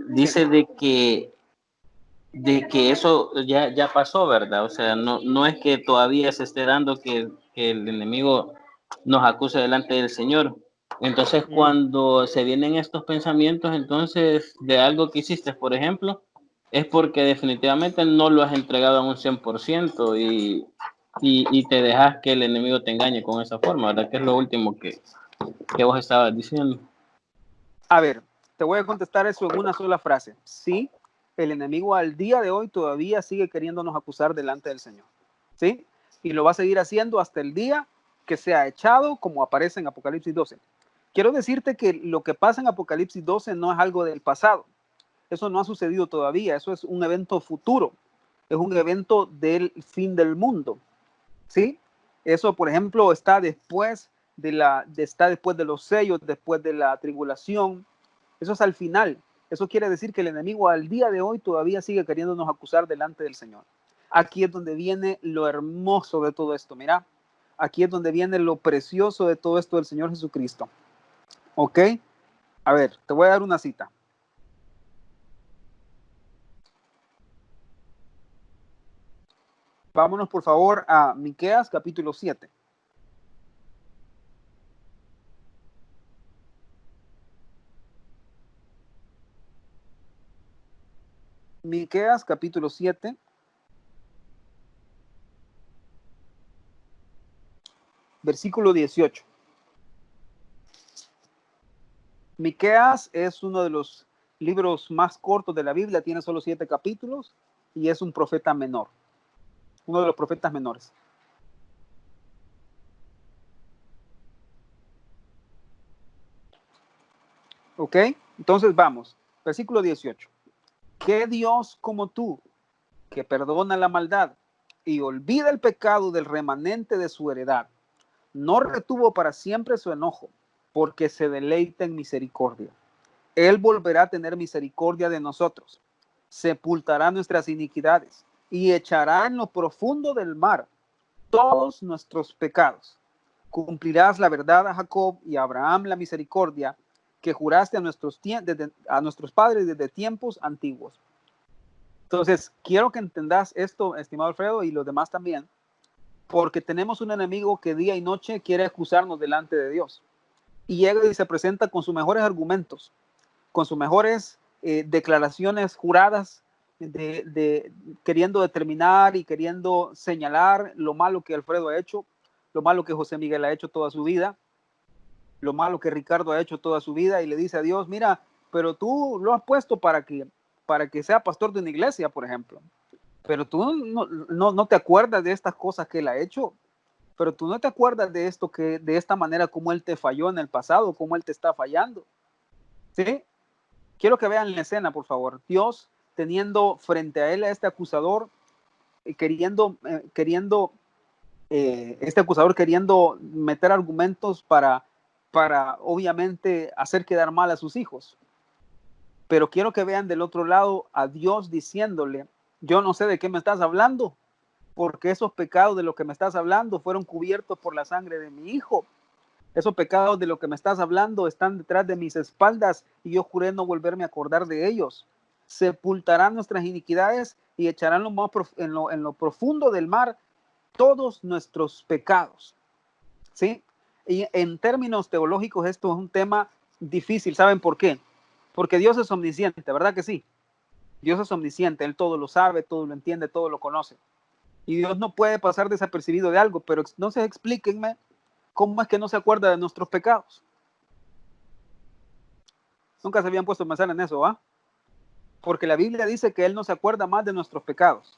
dice Sí. de que eso ya pasó, ¿verdad? O sea, no es que todavía se esté dando que el enemigo nos acuse delante del Señor. Entonces, cuando se vienen estos pensamientos, entonces, de algo que hiciste, por ejemplo, es porque definitivamente no lo has entregado a un 100% y te dejas que el enemigo te engañe con esa forma, ¿verdad? Que es lo último que vos estabas diciendo. A ver, te voy a contestar eso en una sola frase. Sí, el enemigo al día de hoy todavía sigue queriéndonos acusar delante del Señor. ¿Sí? Y lo va a seguir haciendo hasta el día que sea echado, como aparece en Apocalipsis 12. Quiero decirte que lo que pasa en Apocalipsis 12 no es algo del pasado. Eso no ha sucedido todavía. Eso es un evento futuro. Es un evento del fin del mundo. ¿Sí? Eso, por ejemplo, está después está después de los sellos, después de la tribulación. Eso es al final. Eso quiere decir que el enemigo al día de hoy todavía sigue queriéndonos acusar delante del Señor. Aquí es donde viene lo hermoso de todo esto. Mira, aquí es donde viene lo precioso de todo esto del Señor Jesucristo. ¿Ok? A ver, te voy a dar una cita. Vámonos por favor a Miqueas capítulo 7. Miqueas capítulo 7. Versículo 18. Miqueas es uno de los libros más cortos de la Biblia, tiene solo 7 capítulos y es un profeta menor, uno de los profetas menores. ¿Ok? Entonces vamos, versículo 18. ¿Qué Dios como tú, que perdona la maldad y olvida el pecado del remanente de su heredad, no retuvo para siempre su enojo, porque se deleita en misericordia? Él volverá a tener misericordia de nosotros, sepultará nuestras iniquidades y echará en lo profundo del mar todos nuestros pecados. cumplirás la verdad a Jacob y a Abraham la misericordia que juraste a nuestros padres desde tiempos antiguos. Entonces, quiero que entendas esto, estimado Alfredo, y los demás también, porque tenemos un enemigo que día y noche quiere acusarnos delante de Dios. Y llega y se presenta con sus mejores argumentos, con sus mejores declaraciones juradas, queriendo determinar y queriendo señalar lo malo que Alfredo ha hecho, lo malo que José Miguel ha hecho toda su vida, lo malo que Ricardo ha hecho toda su vida, y le dice a Dios, mira, pero tú lo has puesto para que sea pastor de una iglesia, por ejemplo, pero tú no te acuerdas de estas cosas que él ha hecho, pero tú no te acuerdas de esto, que de esta manera como él te falló en el pasado, como él te está fallando. ¿Sí? Quiero que vean la escena, por favor. Dios teniendo frente a él a este acusador, este acusador queriendo meter argumentos para obviamente hacer quedar mal a sus hijos. Pero quiero que vean del otro lado a Dios diciéndole, yo no sé de qué me estás hablando, porque esos pecados de lo que me estás hablando fueron cubiertos por la sangre de mi hijo. Esos pecados de lo que me estás hablando están detrás de mis espaldas y yo juré no volverme a acordar de ellos. Sepultarán nuestras iniquidades y echarán en lo profundo del mar todos nuestros pecados. ¿Sí? Y en términos teológicos esto es un tema difícil. ¿Saben por qué? Porque Dios es omnisciente, ¿verdad que sí? Dios es omnisciente, Él todo lo sabe, todo lo entiende, todo lo conoce. Y Dios no puede pasar desapercibido de algo, pero entonces explíquenme cómo es que no se acuerda de nuestros pecados. Nunca se habían puesto a pensar en eso, ¿va? Porque la Biblia dice que Él no se acuerda más de nuestros pecados.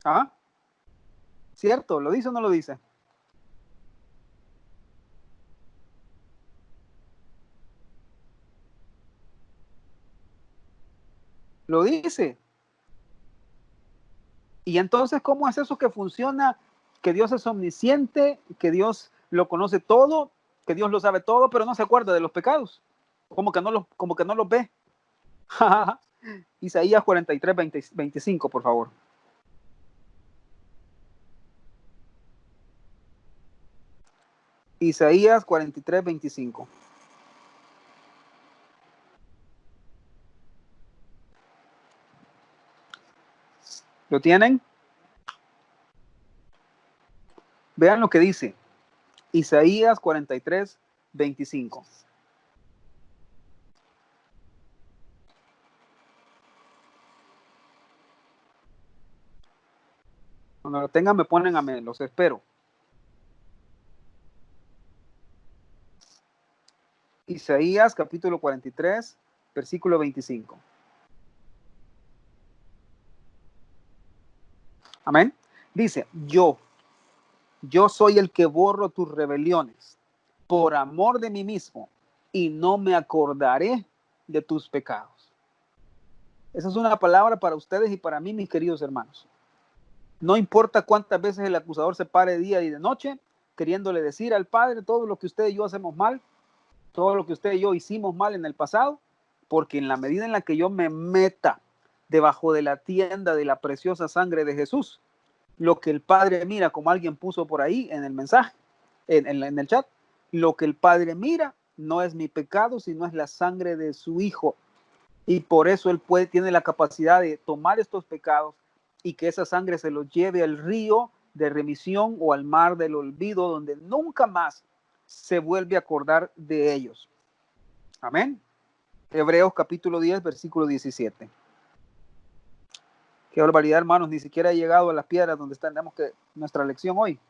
¿Ah? ¿Cierto? ¿Lo dice o no lo dice? Lo dice. Y entonces, ¿cómo es eso que funciona? Que Dios es omnisciente, que Dios lo conoce todo, que Dios lo sabe todo, pero no se acuerda de los pecados. Como que no los ve. Isaías 43, 25, por favor. Isaías 43, 25. ¿Lo tienen? Vean lo que dice. Isaías 43, 25. Cuando lo tengan me ponen amén, los espero. Isaías capítulo 43, versículo 25. Amén. Dice, yo soy el que borro tus rebeliones por amor de mí mismo y no me acordaré de tus pecados. Esa es una palabra para ustedes y para mí, mis queridos hermanos. No importa cuántas veces el acusador se pare de día y de noche, queriéndole decir al Padre todo lo que usted y yo hacemos mal, todo lo que usted y yo hicimos mal en el pasado, porque en la medida en la que yo me meta debajo de la tienda de la preciosa sangre de Jesús, lo que el Padre mira, como alguien puso por ahí en el mensaje, en el chat, lo que el Padre mira no es mi pecado, sino es la sangre de su Hijo. Y por eso Él tiene la capacidad de tomar estos pecados y que esa sangre se los lleve al río de remisión o al mar del olvido, donde nunca más se vuelve a acordar de ellos. Amén. Hebreos capítulo 10, versículo 17. Qué barbaridad, hermanos, ni siquiera he llegado a las piedras donde tenemos que nuestra lección hoy.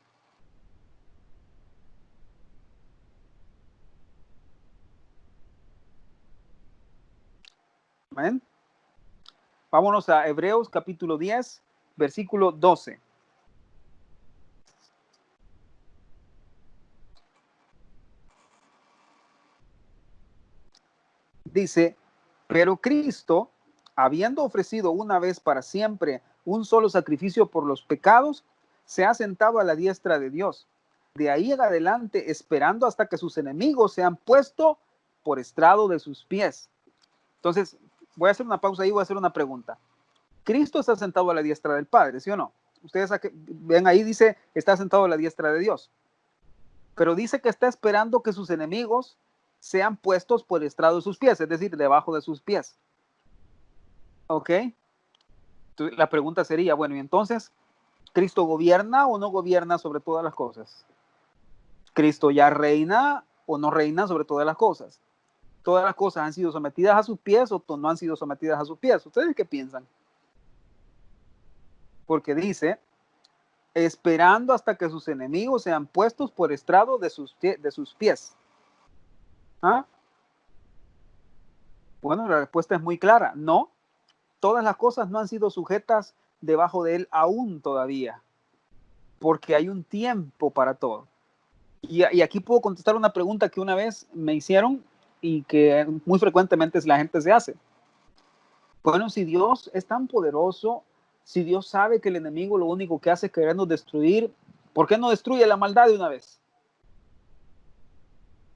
Amén. Vámonos a Hebreos capítulo 10, versículo 12. Dice, pero Cristo, habiendo ofrecido una vez para siempre un solo sacrificio por los pecados, se ha sentado a la diestra de Dios. De ahí en adelante, esperando hasta que sus enemigos sean puestos por estrado de sus pies. Entonces, voy a hacer una pausa ahí, voy a hacer una pregunta. Cristo está sentado a la diestra del Padre, ¿sí o no? Ustedes ven ahí, dice, está sentado a la diestra de Dios. Pero dice que está esperando que sus enemigos sean puestos por estrado de sus pies, es decir, debajo de sus pies. ¿Ok? Entonces, la pregunta sería, bueno, y entonces, ¿Cristo gobierna o no gobierna sobre todas las cosas? ¿Cristo ya reina o no reina sobre todas las cosas? ¿Todas las cosas han sido sometidas a sus pies o no han sido sometidas a sus pies? ¿Ustedes qué piensan? Porque dice, esperando hasta que sus enemigos sean puestos por estrado de sus pies. ¿Ah? Bueno, la respuesta es muy clara. No, todas las cosas no han sido sujetas debajo de él aún todavía, porque hay un tiempo para todo. Y aquí puedo contestar una pregunta que una vez me hicieron y que muy frecuentemente la gente se hace. Bueno, si Dios es tan poderoso, si Dios sabe que el enemigo lo único que hace es querernos destruir, ¿por qué no destruye la maldad de una vez?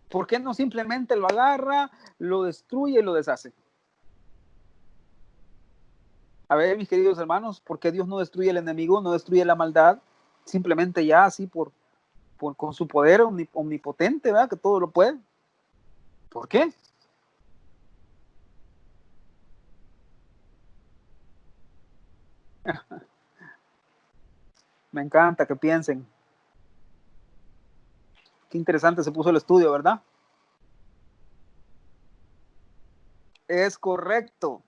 ¿Por qué no simplemente lo agarra, lo destruye y lo deshace? A ver, mis queridos hermanos, ¿por qué Dios no destruye el enemigo, no destruye la maldad? Simplemente ya así con su poder omnipotente, ¿verdad? Que todo lo puede. ¿Por qué? Me encanta que piensen. Qué interesante se puso el estudio, ¿verdad? Es correcto.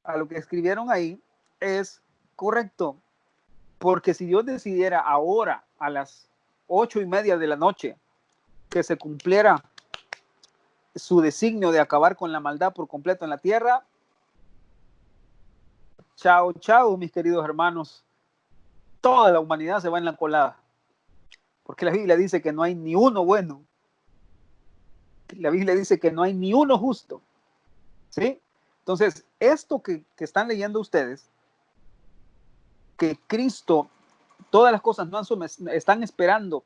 A lo que escribieron ahí es correcto. Porque si Dios decidiera ahora a las 8:30 de la noche que se cumpliera su designio de acabar con la maldad por completo en la tierra, chao, chao, mis queridos hermanos, toda la humanidad se va en la colada. Porque la Biblia dice que no hay ni uno bueno. La Biblia dice que no hay ni uno justo. ¿Sí? Entonces, esto que están leyendo ustedes, que Cristo, todas las cosas no están esperando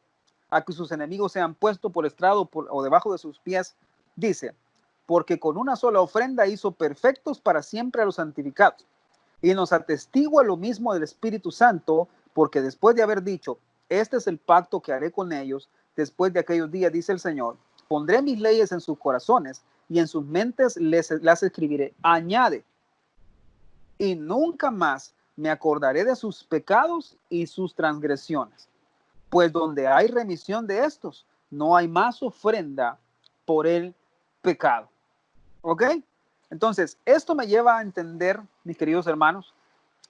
a que sus enemigos sean puestos por estrado o debajo de sus pies, dice, porque con una sola ofrenda hizo perfectos para siempre a los santificados. Y nos atestigua lo mismo del Espíritu Santo, porque después de haber dicho, este es el pacto que haré con ellos, después de aquellos días, dice el Señor, pondré mis leyes en sus corazones y en sus mentes las escribiré. Añade, y nunca más me acordaré de sus pecados y sus transgresiones, pues donde hay remisión de estos, no hay más ofrenda por el pecado. ¿Ok? Entonces, esto me lleva a entender, mis queridos hermanos,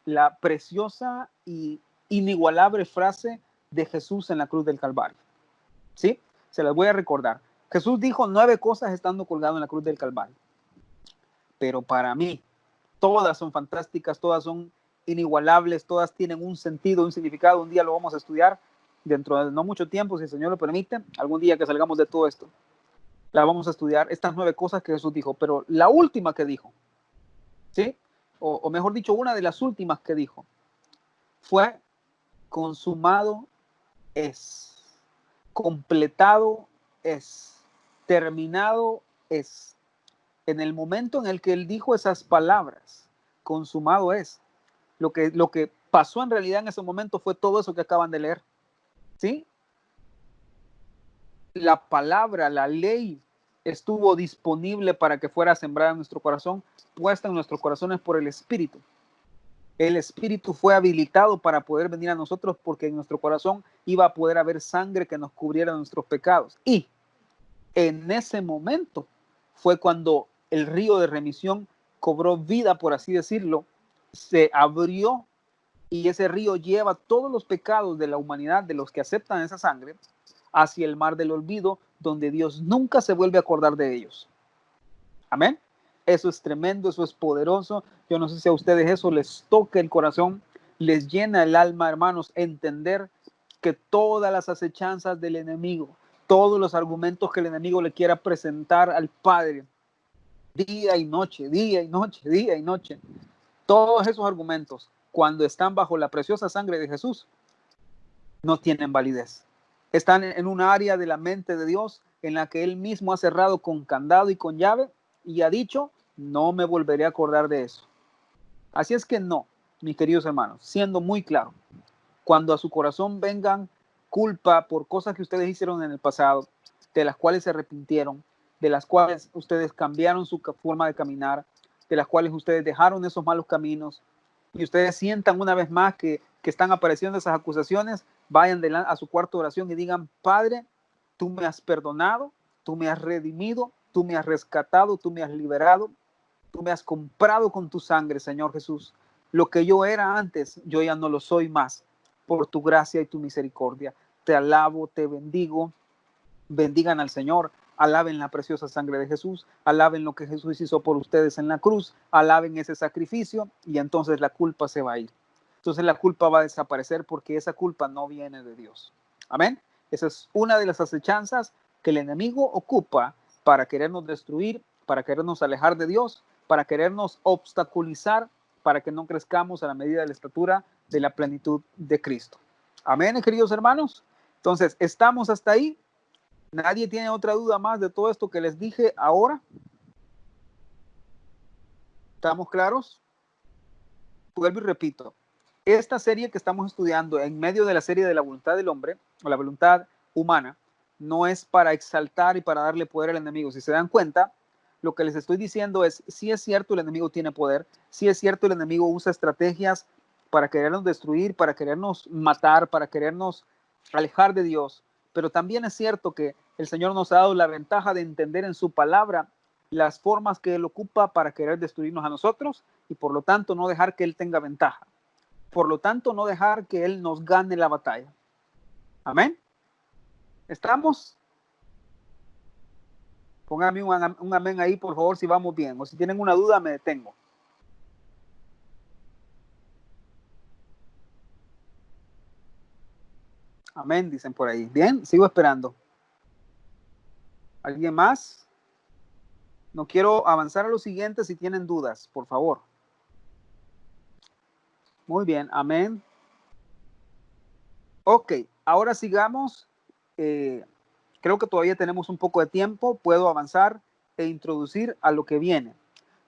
la preciosa y inigualable frase de Jesús en la cruz del Calvario. ¿Sí? Se las voy a recordar. Jesús dijo 9 cosas estando colgado en la cruz del Calvario. Pero para mí, todas son fantásticas, todas son inigualables, todas tienen un sentido, un significado. Un día lo vamos a estudiar dentro de no mucho tiempo, si el Señor lo permite, algún día que salgamos de todo esto. La vamos a estudiar, estas 9 cosas que Jesús dijo, pero la última que dijo, ¿sí? O mejor dicho, una de las últimas que dijo, fue consumado es, completado es, terminado es. En el momento en el que él dijo esas palabras, consumado es, lo que pasó en realidad en ese momento fue todo eso que acaban de leer. ¿Sí? La palabra, la ley, estuvo disponible para que fuera sembrada en nuestro corazón, puesta en nuestros corazones por el Espíritu. El Espíritu fue habilitado para poder venir a nosotros porque en nuestro corazón iba a poder haber sangre que nos cubriera nuestros pecados. Y en ese momento fue cuando el río de remisión cobró vida, por así decirlo, se abrió y ese río lleva todos los pecados de la humanidad, de los que aceptan esa sangre, hacia el mar del olvido, donde Dios nunca se vuelve a acordar de ellos. Amén. Eso es tremendo, eso es poderoso. Yo no sé si a ustedes eso les toca el corazón, les llena el alma, hermanos, entender que todas las acechanzas del enemigo, todos los argumentos que el enemigo le quiera presentar al Padre, día y noche, día y noche, día y noche, todos esos argumentos, cuando están bajo la preciosa sangre de Jesús, no tienen validez. Están en un área de la mente de Dios en la que Él mismo ha cerrado con candado y con llave y ha dicho, no me volveré a acordar de eso. Así es que no, mis queridos hermanos, siendo muy claro, Cuando a su corazón vengan culpa por cosas que ustedes hicieron en el pasado, de las cuales se arrepintieron, de las cuales ustedes cambiaron su forma de caminar, de las cuales ustedes dejaron esos malos caminos, y ustedes sientan una vez más que están apareciendo esas acusaciones, vayan a su cuarto de oración y digan: Padre, tú me has perdonado, tú me has redimido, tú me has rescatado, tú me has liberado, tú me has comprado con tu sangre, Señor Jesús. Lo que yo era antes, yo ya no lo soy más, por tu gracia y tu misericordia. Te alabo, te bendigo. Bendigan al Señor, alaben la preciosa sangre de Jesús, alaben lo que Jesús hizo por ustedes en la cruz, alaben ese sacrificio, y entonces la culpa se va a ir. Entonces la culpa va a desaparecer, porque esa culpa no viene de Dios. Amén. Esa es una de las acechanzas que el enemigo ocupa para querernos destruir, para querernos alejar de Dios, para querernos obstaculizar, para que no crezcamos a la medida de la estatura de la plenitud de Cristo. Amén, queridos hermanos. Entonces, ¿estamos hasta ahí? ¿Nadie tiene otra duda más de todo esto que les dije ahora? ¿Estamos claros? Vuelvo y repito. Esta serie que estamos estudiando en medio de la serie de la voluntad del hombre, o la voluntad humana, no es para exaltar y para darle poder al enemigo. Si se dan cuenta, lo que les estoy diciendo es: sí es cierto, el enemigo tiene poder, sí es cierto, el enemigo usa estrategias para querernos destruir, para querernos matar, para querernos alejar de Dios, pero también es cierto que el Señor nos ha dado la ventaja de entender en su palabra las formas que Él ocupa para querer destruirnos a nosotros, y por lo tanto no dejar que Él tenga ventaja. Por lo tanto, no dejar que Él nos gane la batalla. Amén. ¿Estamos? Pónganme un amén ahí, por favor, si vamos bien. O si tienen una duda, me detengo. Amén, dicen por ahí. Bien, sigo esperando. ¿Alguien más? No quiero avanzar a lo siguiente si tienen dudas, por favor. Muy bien, amén. Ok, ahora sigamos. Creo que todavía tenemos un poco de tiempo. Puedo avanzar e introducir a lo que viene.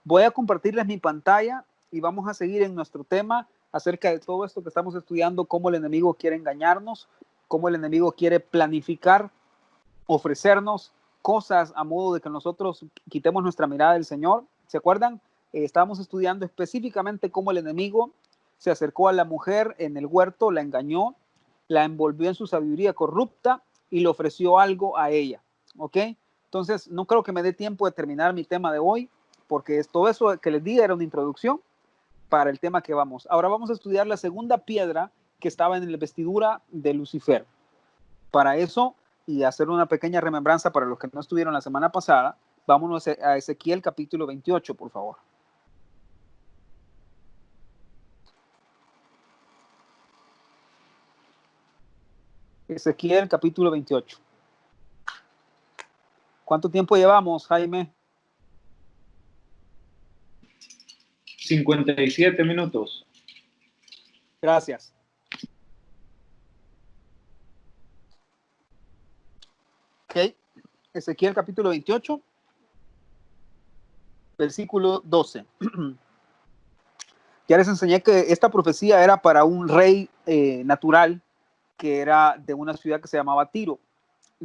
Voy a compartirles mi pantalla y vamos a seguir en nuestro tema acerca de todo esto que estamos estudiando: cómo el enemigo quiere engañarnos, cómo el enemigo quiere planificar, ofrecernos cosas a modo de que nosotros quitemos nuestra mirada del Señor. ¿Se acuerdan? Estábamos estudiando específicamente cómo el enemigo se acercó a la mujer en el huerto, la engañó, la envolvió en su sabiduría corrupta y le ofreció algo a ella. ¿Ok? Entonces, no creo que me dé tiempo de terminar mi tema de hoy, porque todo eso que les di era una introducción para el tema que vamos. Ahora vamos a estudiar la segunda piedra que estaba en la vestidura de Lucifer. Para eso, y hacer una pequeña remembranza para los que no estuvieron la semana pasada, vámonos a Ezequiel capítulo 28, por favor. Ezequiel capítulo 28. ¿Cuánto tiempo llevamos, Jaime? 57 minutos. Gracias. Ok, Ezequiel capítulo 28, versículo 12. Ya les enseñé que esta profecía era para un rey natural que era de una ciudad que se llamaba Tiro.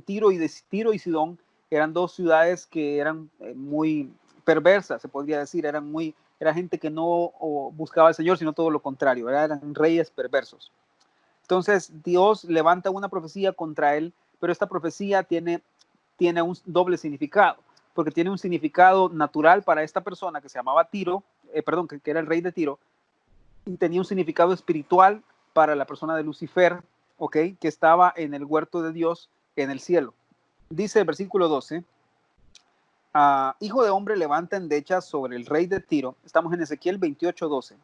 Tiro y Sidón eran dos ciudades que eran muy perversas, se podría decir. Era gente que no buscaba al Señor, sino todo lo contrario. Eran reyes perversos. Entonces Dios levanta una profecía contra él, pero esta profecía tiene un doble significado, porque tiene un significado natural para esta persona que se llamaba Tiro, que era el rey de Tiro, y tenía un significado espiritual para la persona de Lucifer, ¿ok? Que estaba en el huerto de Dios en el cielo. Dice el versículo 12, hijo de hombre, levanta endechas sobre el rey de Tiro. Estamos en Ezequiel 28, 12.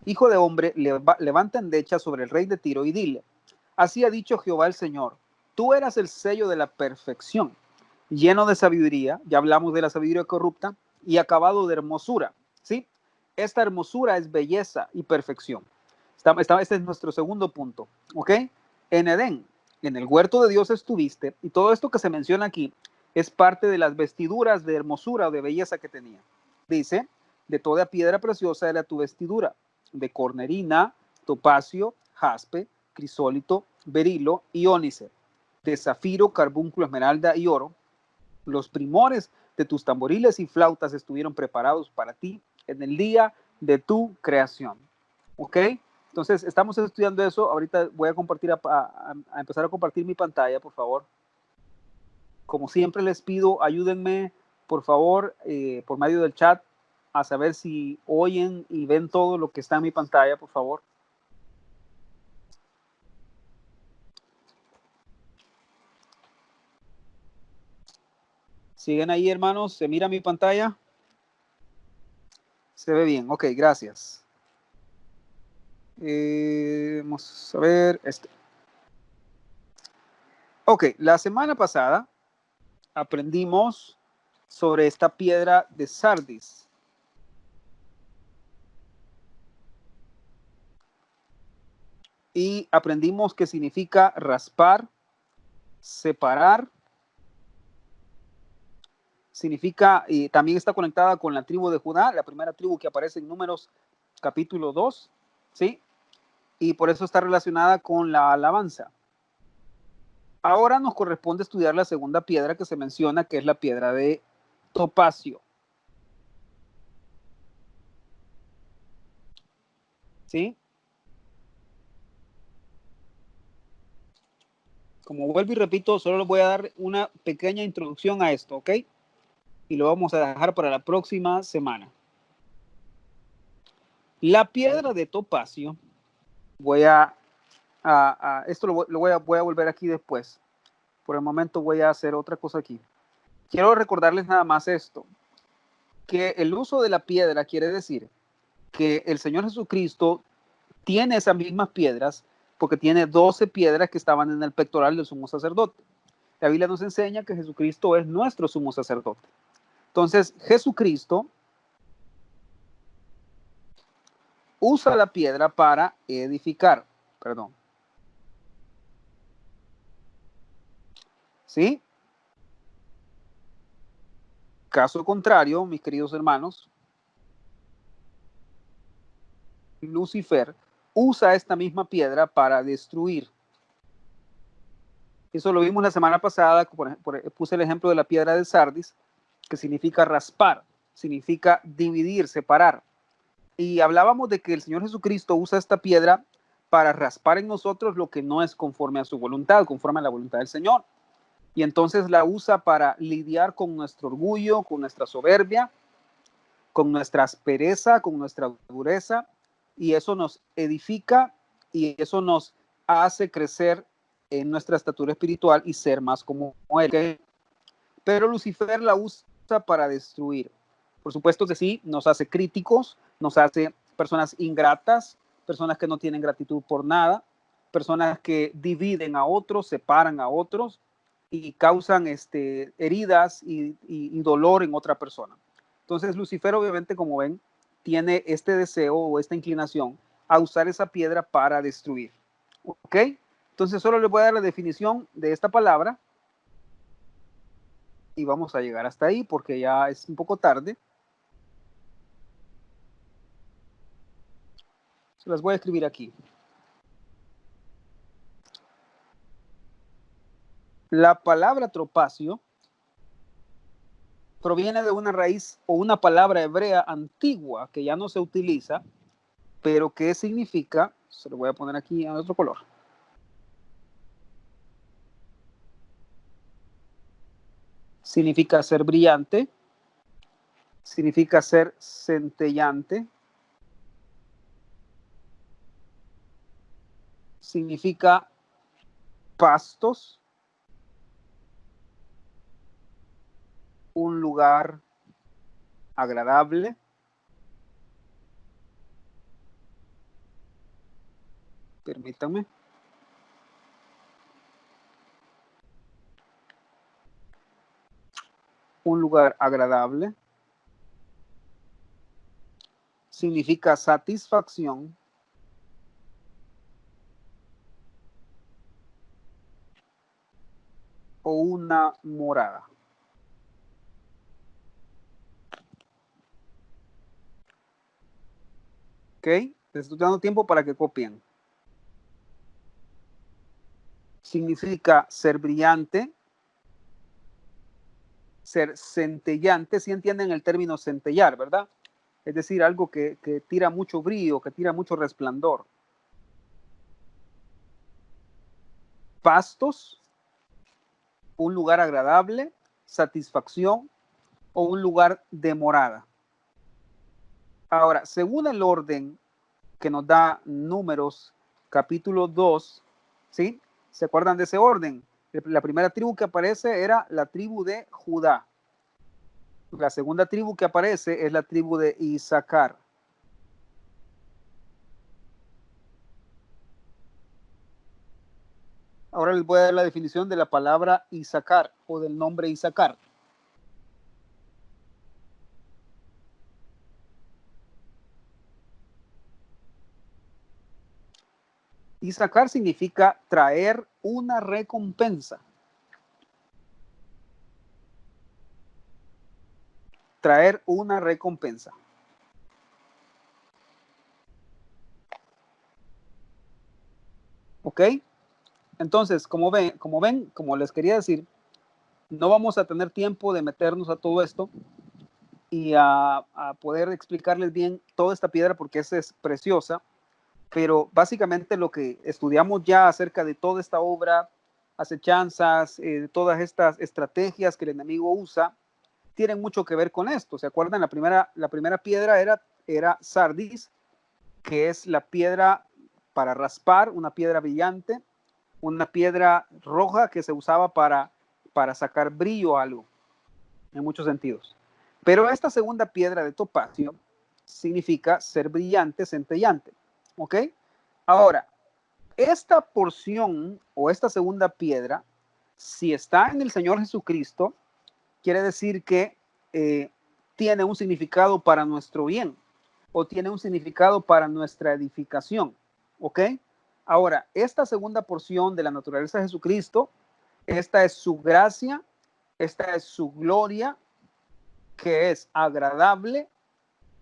Hijo de hombre, levanta endechas sobre el rey de Tiro y dile: así ha dicho Jehová el Señor, tú eras el sello de la perfección, lleno de sabiduría, ya hablamos de la sabiduría corrupta, y acabado de hermosura, ¿sí? Esta hermosura es belleza y perfección. Este es nuestro segundo punto, ¿ok? En Edén, en el huerto de Dios estuviste, y todo esto que se menciona aquí es parte de las vestiduras de hermosura o de belleza que tenía. Dice: de toda piedra preciosa era tu vestidura, de cornerina, topacio, jaspe, crisólito, berilo y ónice, de zafiro, carbúnculo, esmeralda y oro. Los primores de tus tamboriles y flautas estuvieron preparados para ti en el día de tu creación. ¿Ok? Entonces, estamos estudiando eso. Ahorita voy a compartir, a empezar a compartir mi pantalla, por favor. Como siempre les pido, ayúdenme, por favor, por medio del chat, a saber si oyen y ven todo lo que está en mi pantalla, por favor. ¿Siguen ahí, hermanos? ¿Se mira mi pantalla? Se ve bien. Ok, gracias. Vamos a ver este. Ok, la semana pasada aprendimos sobre esta piedra de sardis. Y aprendimos que significa raspar, separar. Significa, y también está conectada con la tribu de Judá, la primera tribu que aparece en Números capítulo 2, ¿sí? Y por eso está relacionada con la alabanza. Ahora nos corresponde estudiar la segunda piedra que se menciona, que es la piedra de topacio. ¿Sí? Como vuelvo y repito, solo les voy a dar una pequeña introducción a esto, ¿ok? Y lo vamos a dejar para la próxima semana. La piedra de topacio, esto lo voy a volver aquí después. Por el momento voy a hacer otra cosa aquí. Quiero recordarles nada más esto, que el uso de la piedra quiere decir que el Señor Jesucristo tiene esas mismas piedras porque tiene 12 piedras que estaban en el pectoral del sumo sacerdote. La Biblia nos enseña que Jesucristo es nuestro sumo sacerdote. Entonces, Jesucristo usa la piedra para edificar. Perdón. ¿Sí? Caso contrario, mis queridos hermanos, Lucifer usa esta misma piedra para destruir. Eso lo vimos la semana pasada, puse el ejemplo de la piedra de sardis, que significa raspar, significa dividir, separar. Y hablábamos de que el Señor Jesucristo usa esta piedra para raspar en nosotros lo que no es conforme a su voluntad, conforme a la voluntad del Señor. Y entonces la usa para lidiar con nuestro orgullo, con nuestra soberbia, con nuestra aspereza, con nuestra dureza, y eso nos edifica y eso nos hace crecer en nuestra estatura espiritual y ser más como Él. ¿Okay? Pero Lucifer la usa para destruir. Por supuesto que sí, nos hace críticos, nos hace personas ingratas, personas que no tienen gratitud por nada, personas que dividen a otros, separan a otros y causan heridas y dolor en otra persona. Entonces Lucifer, obviamente, como ven, tiene este deseo o esta inclinación a usar esa piedra para destruir. ¿Ok? Entonces solo les voy a dar la definición de esta palabra y vamos a llegar hasta ahí porque ya es un poco tarde. Se las voy a escribir aquí. La palabra tropacio proviene de una raíz o una palabra hebrea antigua que ya no se utiliza, pero que significa, se lo voy a poner aquí en otro color. Significa ser brillante, significa ser centellante, significa pastos, un lugar agradable, permítanme, un lugar agradable, significa satisfacción, o una morada. ¿Ok? Les estoy dando tiempo para que copien. significa ser brillante, ser centellante. Si entienden el término centellar, ¿verdad? Es decir, algo que tira mucho brillo, que tira mucho resplandor. Pastos, un lugar agradable, satisfacción o un lugar de morada. Ahora, según el orden que nos da Números capítulo 2, ¿sí? ¿Se acuerdan de ese orden? La primera tribu que aparece era la tribu de Judá. La segunda tribu que aparece es la tribu de Isaacar. Ahora les voy a dar la definición de la palabra Isaacar o del nombre Isaacar. Isaacar significa traer una recompensa. Traer una recompensa. ¿Ok? Entonces, como ven, como les quería decir, no vamos a tener tiempo de meternos a todo esto y a poder explicarles bien toda esta piedra porque esa es preciosa, pero básicamente lo que estudiamos ya acerca de toda esta obra, acechanzas, todas estas estrategias que el enemigo usa, tienen mucho que ver con esto. ¿Se acuerdan? La primera piedra era sardis, que es la piedra para raspar, una piedra brillante, una piedra roja que se usaba para sacar brillo a algo, en muchos sentidos. Pero esta segunda piedra de topacio significa ser brillante, centellante. ¿Ok? Ahora, esta porción o esta segunda piedra, si está en el Señor Jesucristo, quiere decir que tiene un significado para nuestro bien o tiene un significado para nuestra edificación. ¿Ok? Ahora, esta segunda porción de la naturaleza de Jesucristo, esta es su gracia, esta es su gloria, que es agradable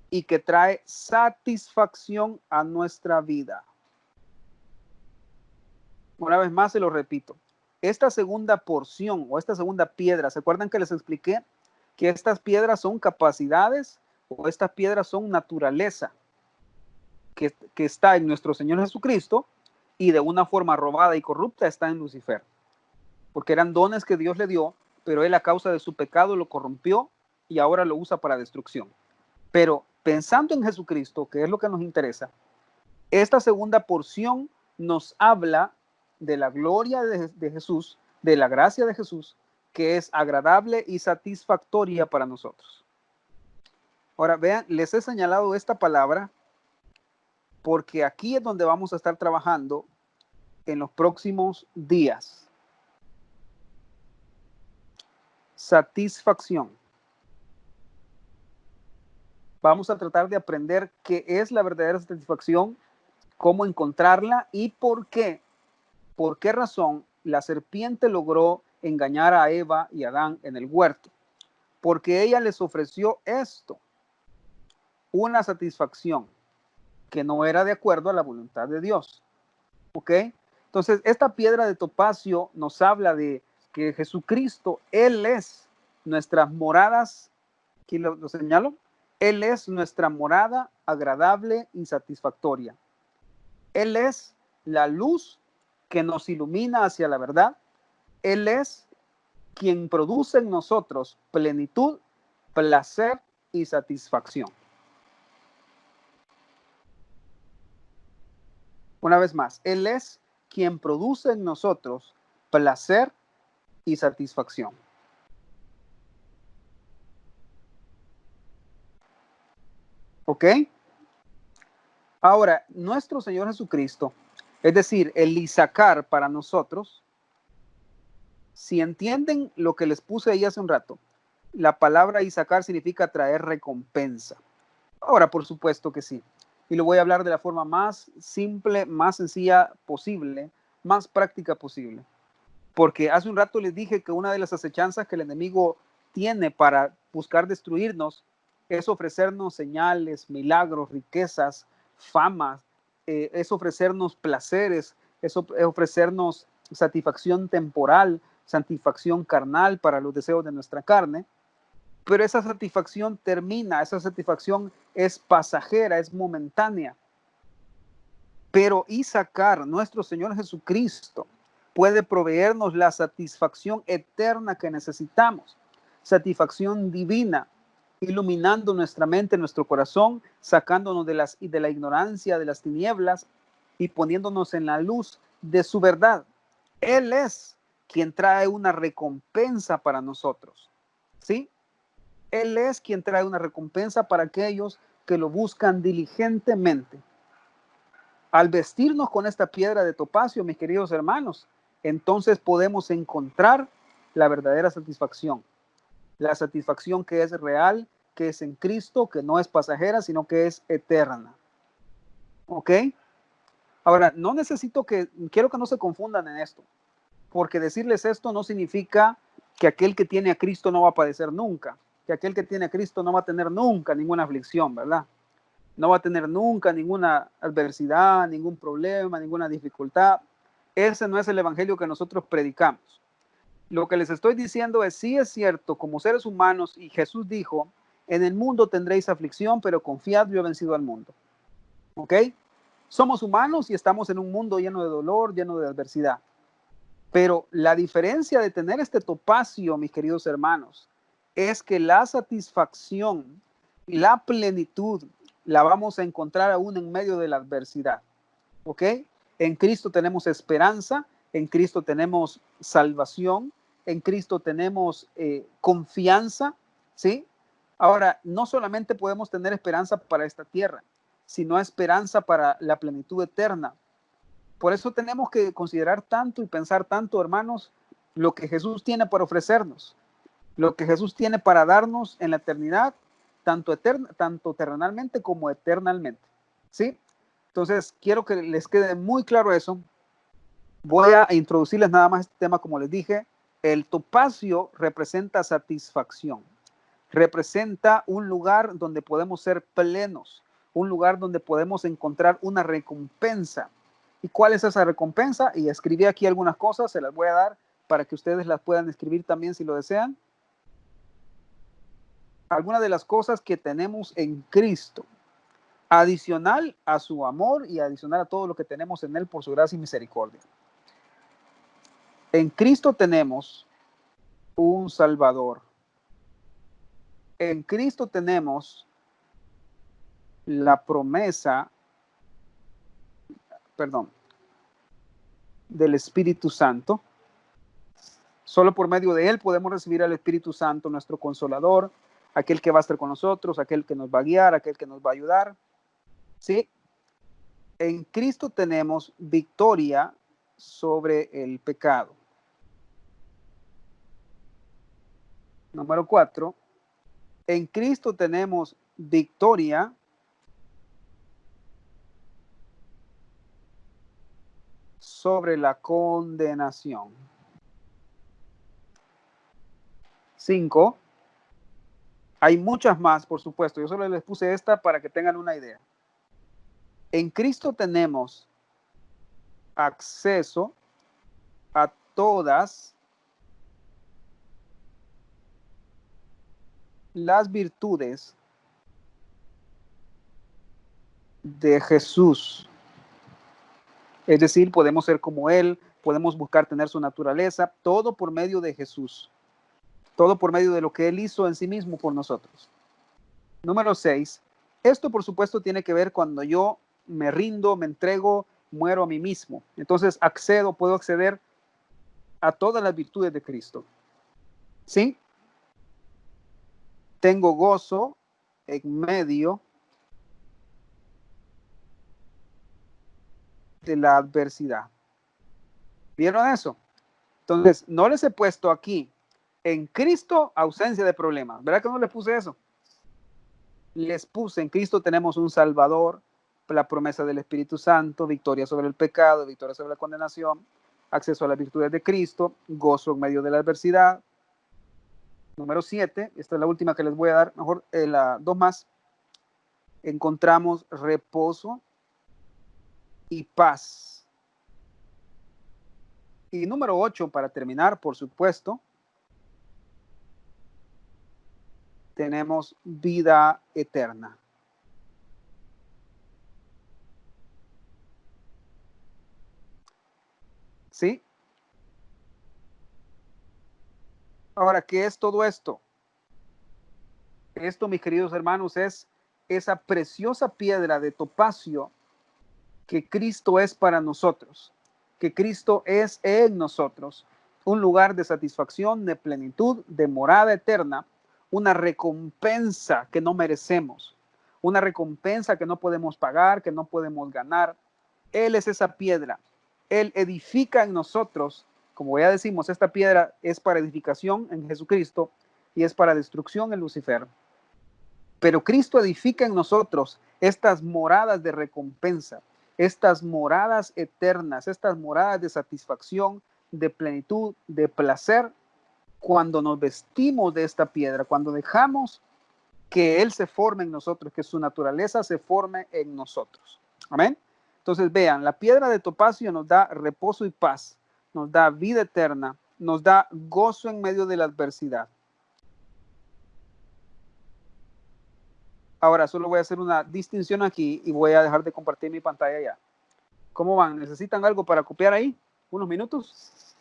y que trae satisfacción a nuestra vida. Una vez más se lo repito. Esta segunda porción o esta segunda piedra, ¿se acuerdan que les expliqué que estas piedras son capacidades o estas piedras son naturaleza que está en nuestro Señor Jesucristo y de una forma robada y corrupta está en Lucifer? Porque eran dones que Dios le dio, pero él a causa de su pecado lo corrompió y ahora lo usa para destrucción. Pero pensando en Jesucristo, que es lo que nos interesa, esta segunda porción nos habla de la gloria de Jesús, de la gracia de Jesús, que es agradable y satisfactoria para nosotros. Ahora vean, les he señalado esta palabra porque aquí es donde vamos a estar trabajando en los próximos días. Satisfacción. Vamos a tratar de aprender qué es la verdadera satisfacción, cómo encontrarla y por qué. ¿Por qué razón la serpiente logró engañar a Eva y Adán en el huerto? Porque ella les ofreció esto, una satisfacción que no era de acuerdo a la voluntad de Dios. ¿Ok? Entonces, esta piedra de topacio nos habla de que Jesucristo, Él es nuestras moradas, aquí lo señalo, Él es nuestra morada agradable y satisfactoria. Él es la luz que nos ilumina hacia la verdad. Él es quien produce en nosotros plenitud, placer y satisfacción. Una vez más, Él es quien produce en nosotros placer y satisfacción. ¿Ok? Ahora, nuestro Señor Jesucristo, es decir, el Isaacar para nosotros, si entienden lo que les puse ahí hace un rato, la palabra Isaacar significa traer recompensa. Ahora, por supuesto que sí. Y lo voy a hablar de la forma más simple, más sencilla posible, más práctica posible. Porque hace un rato les dije que una de las acechanzas que el enemigo tiene para buscar destruirnos es ofrecernos señales, milagros, riquezas, famas, es ofrecernos placeres, es ofrecernos satisfacción temporal, satisfacción carnal para los deseos de nuestra carne, pero esa satisfacción termina, esa satisfacción es pasajera, es momentánea. Pero Isaacar, nuestro Señor Jesucristo, puede proveernos la satisfacción eterna que necesitamos, satisfacción divina, iluminando nuestra mente, nuestro corazón, sacándonos de la ignorancia, de las tinieblas y poniéndonos en la luz de su verdad. Él es quien trae una recompensa para nosotros, ¿sí? Él es quien trae una recompensa para aquellos que lo buscan diligentemente. Al vestirnos con esta piedra de topacio, mis queridos hermanos, entonces podemos encontrar la verdadera satisfacción. La satisfacción que es real, que es en Cristo, que no es pasajera, sino que es eterna. ¿Ok? Ahora, quiero que no se confundan en esto, porque decirles esto no significa que aquel que tiene a Cristo no va a padecer nunca, que aquel que tiene a Cristo no va a tener nunca ninguna aflicción, ¿verdad? No va a tener nunca ninguna adversidad, ningún problema, ninguna dificultad. Ese no es el evangelio que nosotros predicamos. Lo que les estoy diciendo es, sí es cierto, como seres humanos, y Jesús dijo, en el mundo tendréis aflicción, pero confiad, yo he vencido al mundo. ¿Ok? Somos humanos y estamos en un mundo lleno de dolor, lleno de adversidad. Pero la diferencia de tener este topacio, mis queridos hermanos, es que la satisfacción, la plenitud, la vamos a encontrar aún en medio de la adversidad. ¿Ok? En Cristo tenemos esperanza, en Cristo tenemos salvación, en Cristo tenemos confianza, ¿sí? Ahora, no solamente podemos tener esperanza para esta tierra, sino esperanza para la plenitud eterna. Por eso tenemos que considerar tanto y pensar tanto, hermanos, lo que Jesús tiene para ofrecernos, lo que Jesús tiene para darnos en la eternidad, tanto terrenalmente como eternamente, ¿sí? Entonces, quiero que les quede muy claro eso. Voy a introducirles nada más este tema, como les dije. El topacio representa satisfacción, representa un lugar donde podemos ser plenos, un lugar donde podemos encontrar una recompensa. ¿Y cuál es esa recompensa? Y escribí aquí algunas cosas, se las voy a dar para que ustedes las puedan escribir también si lo desean. Algunas de las cosas que tenemos en Cristo, adicional a su amor y adicional a todo lo que tenemos en Él por su gracia y misericordia. En Cristo tenemos un Salvador. En Cristo tenemos la promesa, del Espíritu Santo. Solo por medio de Él podemos recibir al Espíritu Santo, nuestro Consolador, aquel que va a estar con nosotros, aquel que nos va a guiar, aquel que nos va a ayudar. ¿Sí? En Cristo tenemos victoria sobre el pecado. Número 4. En Cristo tenemos victoria sobre la condenación. 5. Hay muchas más, por supuesto. Yo solo les puse esta para que tengan una idea. En Cristo tenemos acceso a todas las virtudes de Jesús. Es decir, podemos ser como Él, podemos buscar tener su naturaleza, todo por medio de Jesús. Todo por medio de lo que Él hizo en sí mismo por nosotros. Número 6. Esto, por supuesto, tiene que ver cuando yo me rindo, me entrego, muero a mí mismo. Entonces puedo acceder a todas las virtudes de Cristo. ¿Sí? Tengo gozo en medio de la adversidad. ¿Vieron eso? Entonces, no les he puesto aquí en Cristo ausencia de problemas. ¿Verdad que no les puse eso? Les puse en Cristo tenemos un Salvador, la promesa del Espíritu Santo, victoria sobre el pecado, victoria sobre la condenación, acceso a las virtudes de Cristo, gozo en medio de la adversidad. Número 7, esta es la última que les voy a dar, mejor dos más. Encontramos reposo y paz Y número 8, para terminar, por supuesto, tenemos vida eterna. ¿Sí? Ahora, ¿qué es todo esto? Esto, mis queridos hermanos, es esa preciosa piedra de topacio que Cristo es para nosotros, que Cristo es en nosotros, un lugar de satisfacción, de plenitud, de morada eterna, una recompensa que no merecemos, una recompensa que no podemos pagar, que no podemos ganar. Él es esa piedra, Él edifica en nosotros. Como ya decimos, esta piedra es para edificación en Jesucristo y es para destrucción en Lucifer. Pero Cristo edifica en nosotros estas moradas de recompensa, estas moradas eternas, estas moradas de satisfacción, de plenitud, de placer, cuando nos vestimos de esta piedra, cuando dejamos que Él se forme en nosotros, que su naturaleza se forme en nosotros. Amén. Entonces vean, la piedra de topacio nos da reposo y paz, nos da vida eterna, nos da gozo en medio de la adversidad. Ahora solo voy a hacer una distinción aquí y voy a dejar de compartir mi pantalla ya. ¿Cómo van? ¿Necesitan algo para copiar ahí? ¿Unos minutos?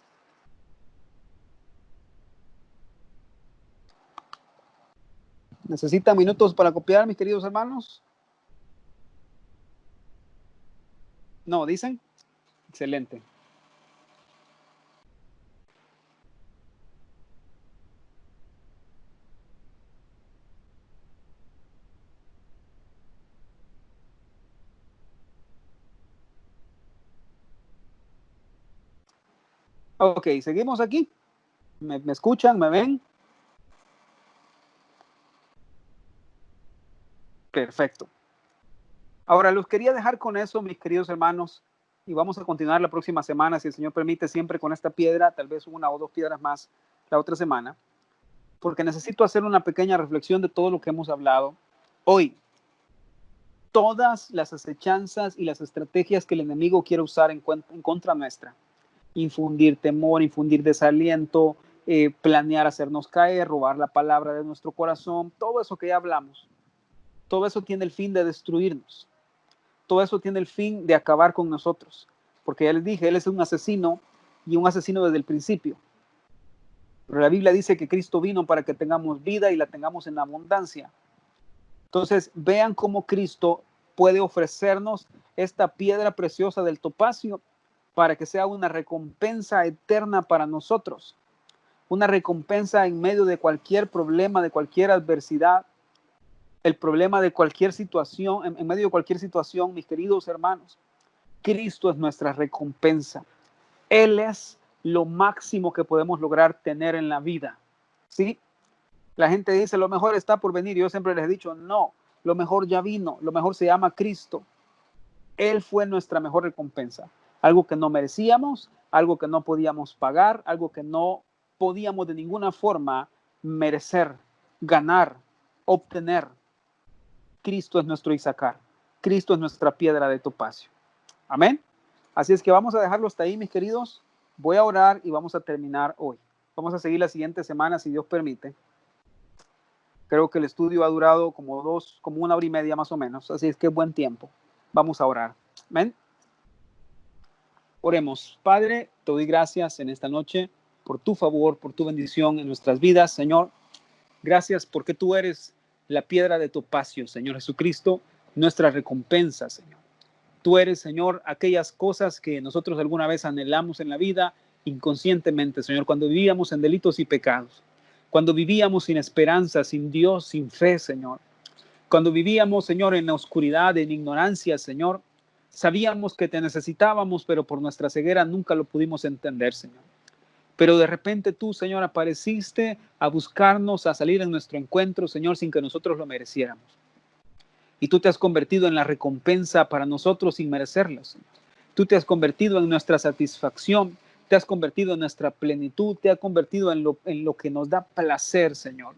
¿Necesitan minutos para copiar, mis queridos hermanos? No, ¿dicen? Excelente. Ok, seguimos aquí. ¿Me escuchan? ¿Me ven? Perfecto. Ahora, los quería dejar con eso, mis queridos hermanos, y vamos a continuar la próxima semana, si el Señor permite, siempre con esta piedra, tal vez una o dos piedras más la otra semana, porque necesito hacer una pequeña reflexión de todo lo que hemos hablado hoy. Todas las acechanzas y las estrategias que el enemigo quiere usar en contra nuestra, infundir temor, infundir desaliento, planear hacernos caer, robar la palabra de nuestro corazón, todo eso que ya hablamos, todo eso tiene el fin de destruirnos. Todo eso tiene el fin de acabar con nosotros, porque ya les dije, Él es un asesino y un asesino desde el principio. Pero la Biblia dice que Cristo vino para que tengamos vida y la tengamos en abundancia. Entonces, vean cómo Cristo puede ofrecernos esta piedra preciosa del topacio para que sea una recompensa eterna para nosotros, una recompensa en medio de cualquier problema, de cualquier adversidad, el problema de cualquier situación, en medio de cualquier situación, mis queridos hermanos. Cristo es nuestra recompensa. Él es lo máximo que podemos lograr tener en la vida. ¿Sí? La gente dice, lo mejor está por venir. Yo siempre les he dicho, no, lo mejor ya vino, lo mejor se llama Cristo. Él fue nuestra mejor recompensa. Algo que no merecíamos, algo que no podíamos pagar, algo que no podíamos de ninguna forma merecer, ganar, obtener. Cristo es nuestro Isacar. Cristo es nuestra piedra de topacio. Amén. Así es que vamos a dejarlo hasta ahí, mis queridos. Voy a orar y vamos a terminar hoy. Vamos a seguir la siguiente semana, si Dios permite. Creo que el estudio ha durado como una hora y media más o menos. Así es que buen tiempo. Vamos a orar. Amén. Oremos. Padre, te doy gracias en esta noche por tu favor, por tu bendición en nuestras vidas, Señor. Gracias porque tú eres la piedra de topacio, Señor Jesucristo, nuestra recompensa, Señor. Tú eres, Señor, aquellas cosas que nosotros alguna vez anhelamos en la vida inconscientemente, Señor, cuando vivíamos en delitos y pecados, cuando vivíamos sin esperanza, sin Dios, sin fe, Señor. Cuando vivíamos, Señor, en la oscuridad, en ignorancia, Señor, sabíamos que te necesitábamos, pero por nuestra ceguera nunca lo pudimos entender, Señor. Pero de repente tú, Señor, apareciste a buscarnos, a salir en nuestro encuentro, Señor, sin que nosotros lo mereciéramos. Y tú te has convertido en la recompensa para nosotros sin merecerlo, Señor. Tú te has convertido en nuestra satisfacción, te has convertido en nuestra plenitud, te has convertido en lo que nos da placer, Señor.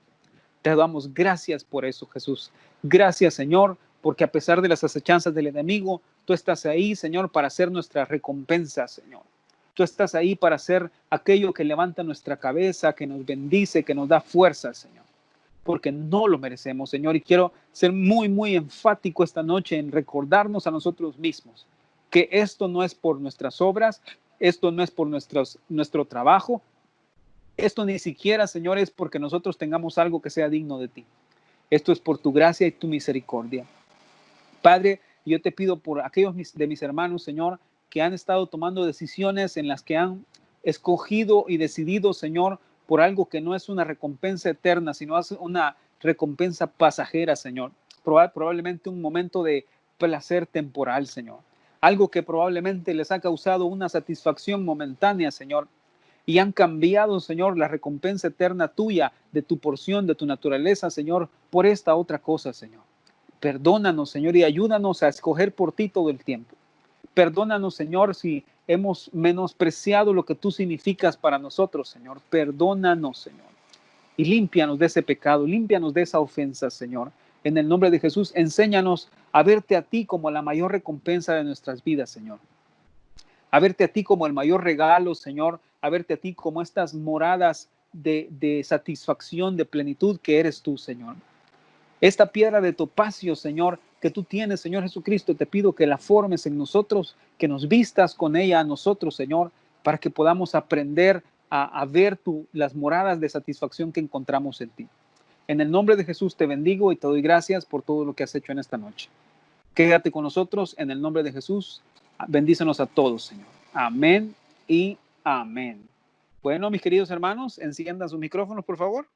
Te damos gracias por eso, Jesús. Gracias, Señor, porque a pesar de las acechanzas del enemigo, tú estás ahí, Señor, para ser nuestra recompensa, Señor. Tú estás ahí para ser aquello que levanta nuestra cabeza, que nos bendice, que nos da fuerza, Señor. Porque no lo merecemos, Señor. Y quiero ser muy, muy enfático esta noche en recordarnos a nosotros mismos que esto no es por nuestras obras, esto no es por nuestro trabajo, esto ni siquiera, Señor, es porque nosotros tengamos algo que sea digno de ti. Esto es por tu gracia y tu misericordia. Padre, yo te pido por aquellos de mis hermanos, Señor, que han estado tomando decisiones en las que han escogido y decidido, Señor, por algo que no es una recompensa eterna, sino es una recompensa pasajera, Señor. Probablemente un momento de placer temporal, Señor. Algo que probablemente les ha causado una satisfacción momentánea, Señor. Y han cambiado, Señor, la recompensa eterna tuya, de tu porción, de tu naturaleza, Señor, por esta otra cosa, Señor. Perdónanos, Señor, y ayúdanos a escoger por ti todo el tiempo. Perdónanos, Señor, si hemos menospreciado lo que tú significas para nosotros, Señor. Perdónanos, Señor. Y límpianos de ese pecado, límpianos de esa ofensa, Señor. En el nombre de Jesús, enséñanos a verte a ti como la mayor recompensa de nuestras vidas, Señor. A verte a ti como el mayor regalo, Señor. A verte a ti como estas moradas de satisfacción, de plenitud que eres tú, Señor. Esta piedra de topacio, Señor, que tú tienes, Señor Jesucristo, te pido que la formes en nosotros, que nos vistas con ella a nosotros, Señor, para que podamos aprender a ver las moradas de satisfacción que encontramos en ti. En el nombre de Jesús te bendigo y te doy gracias por todo lo que has hecho en esta noche. Quédate con nosotros en el nombre de Jesús. Bendícenos a todos, Señor. Amén y amén. Bueno, mis queridos hermanos, enciendan sus micrófonos, por favor.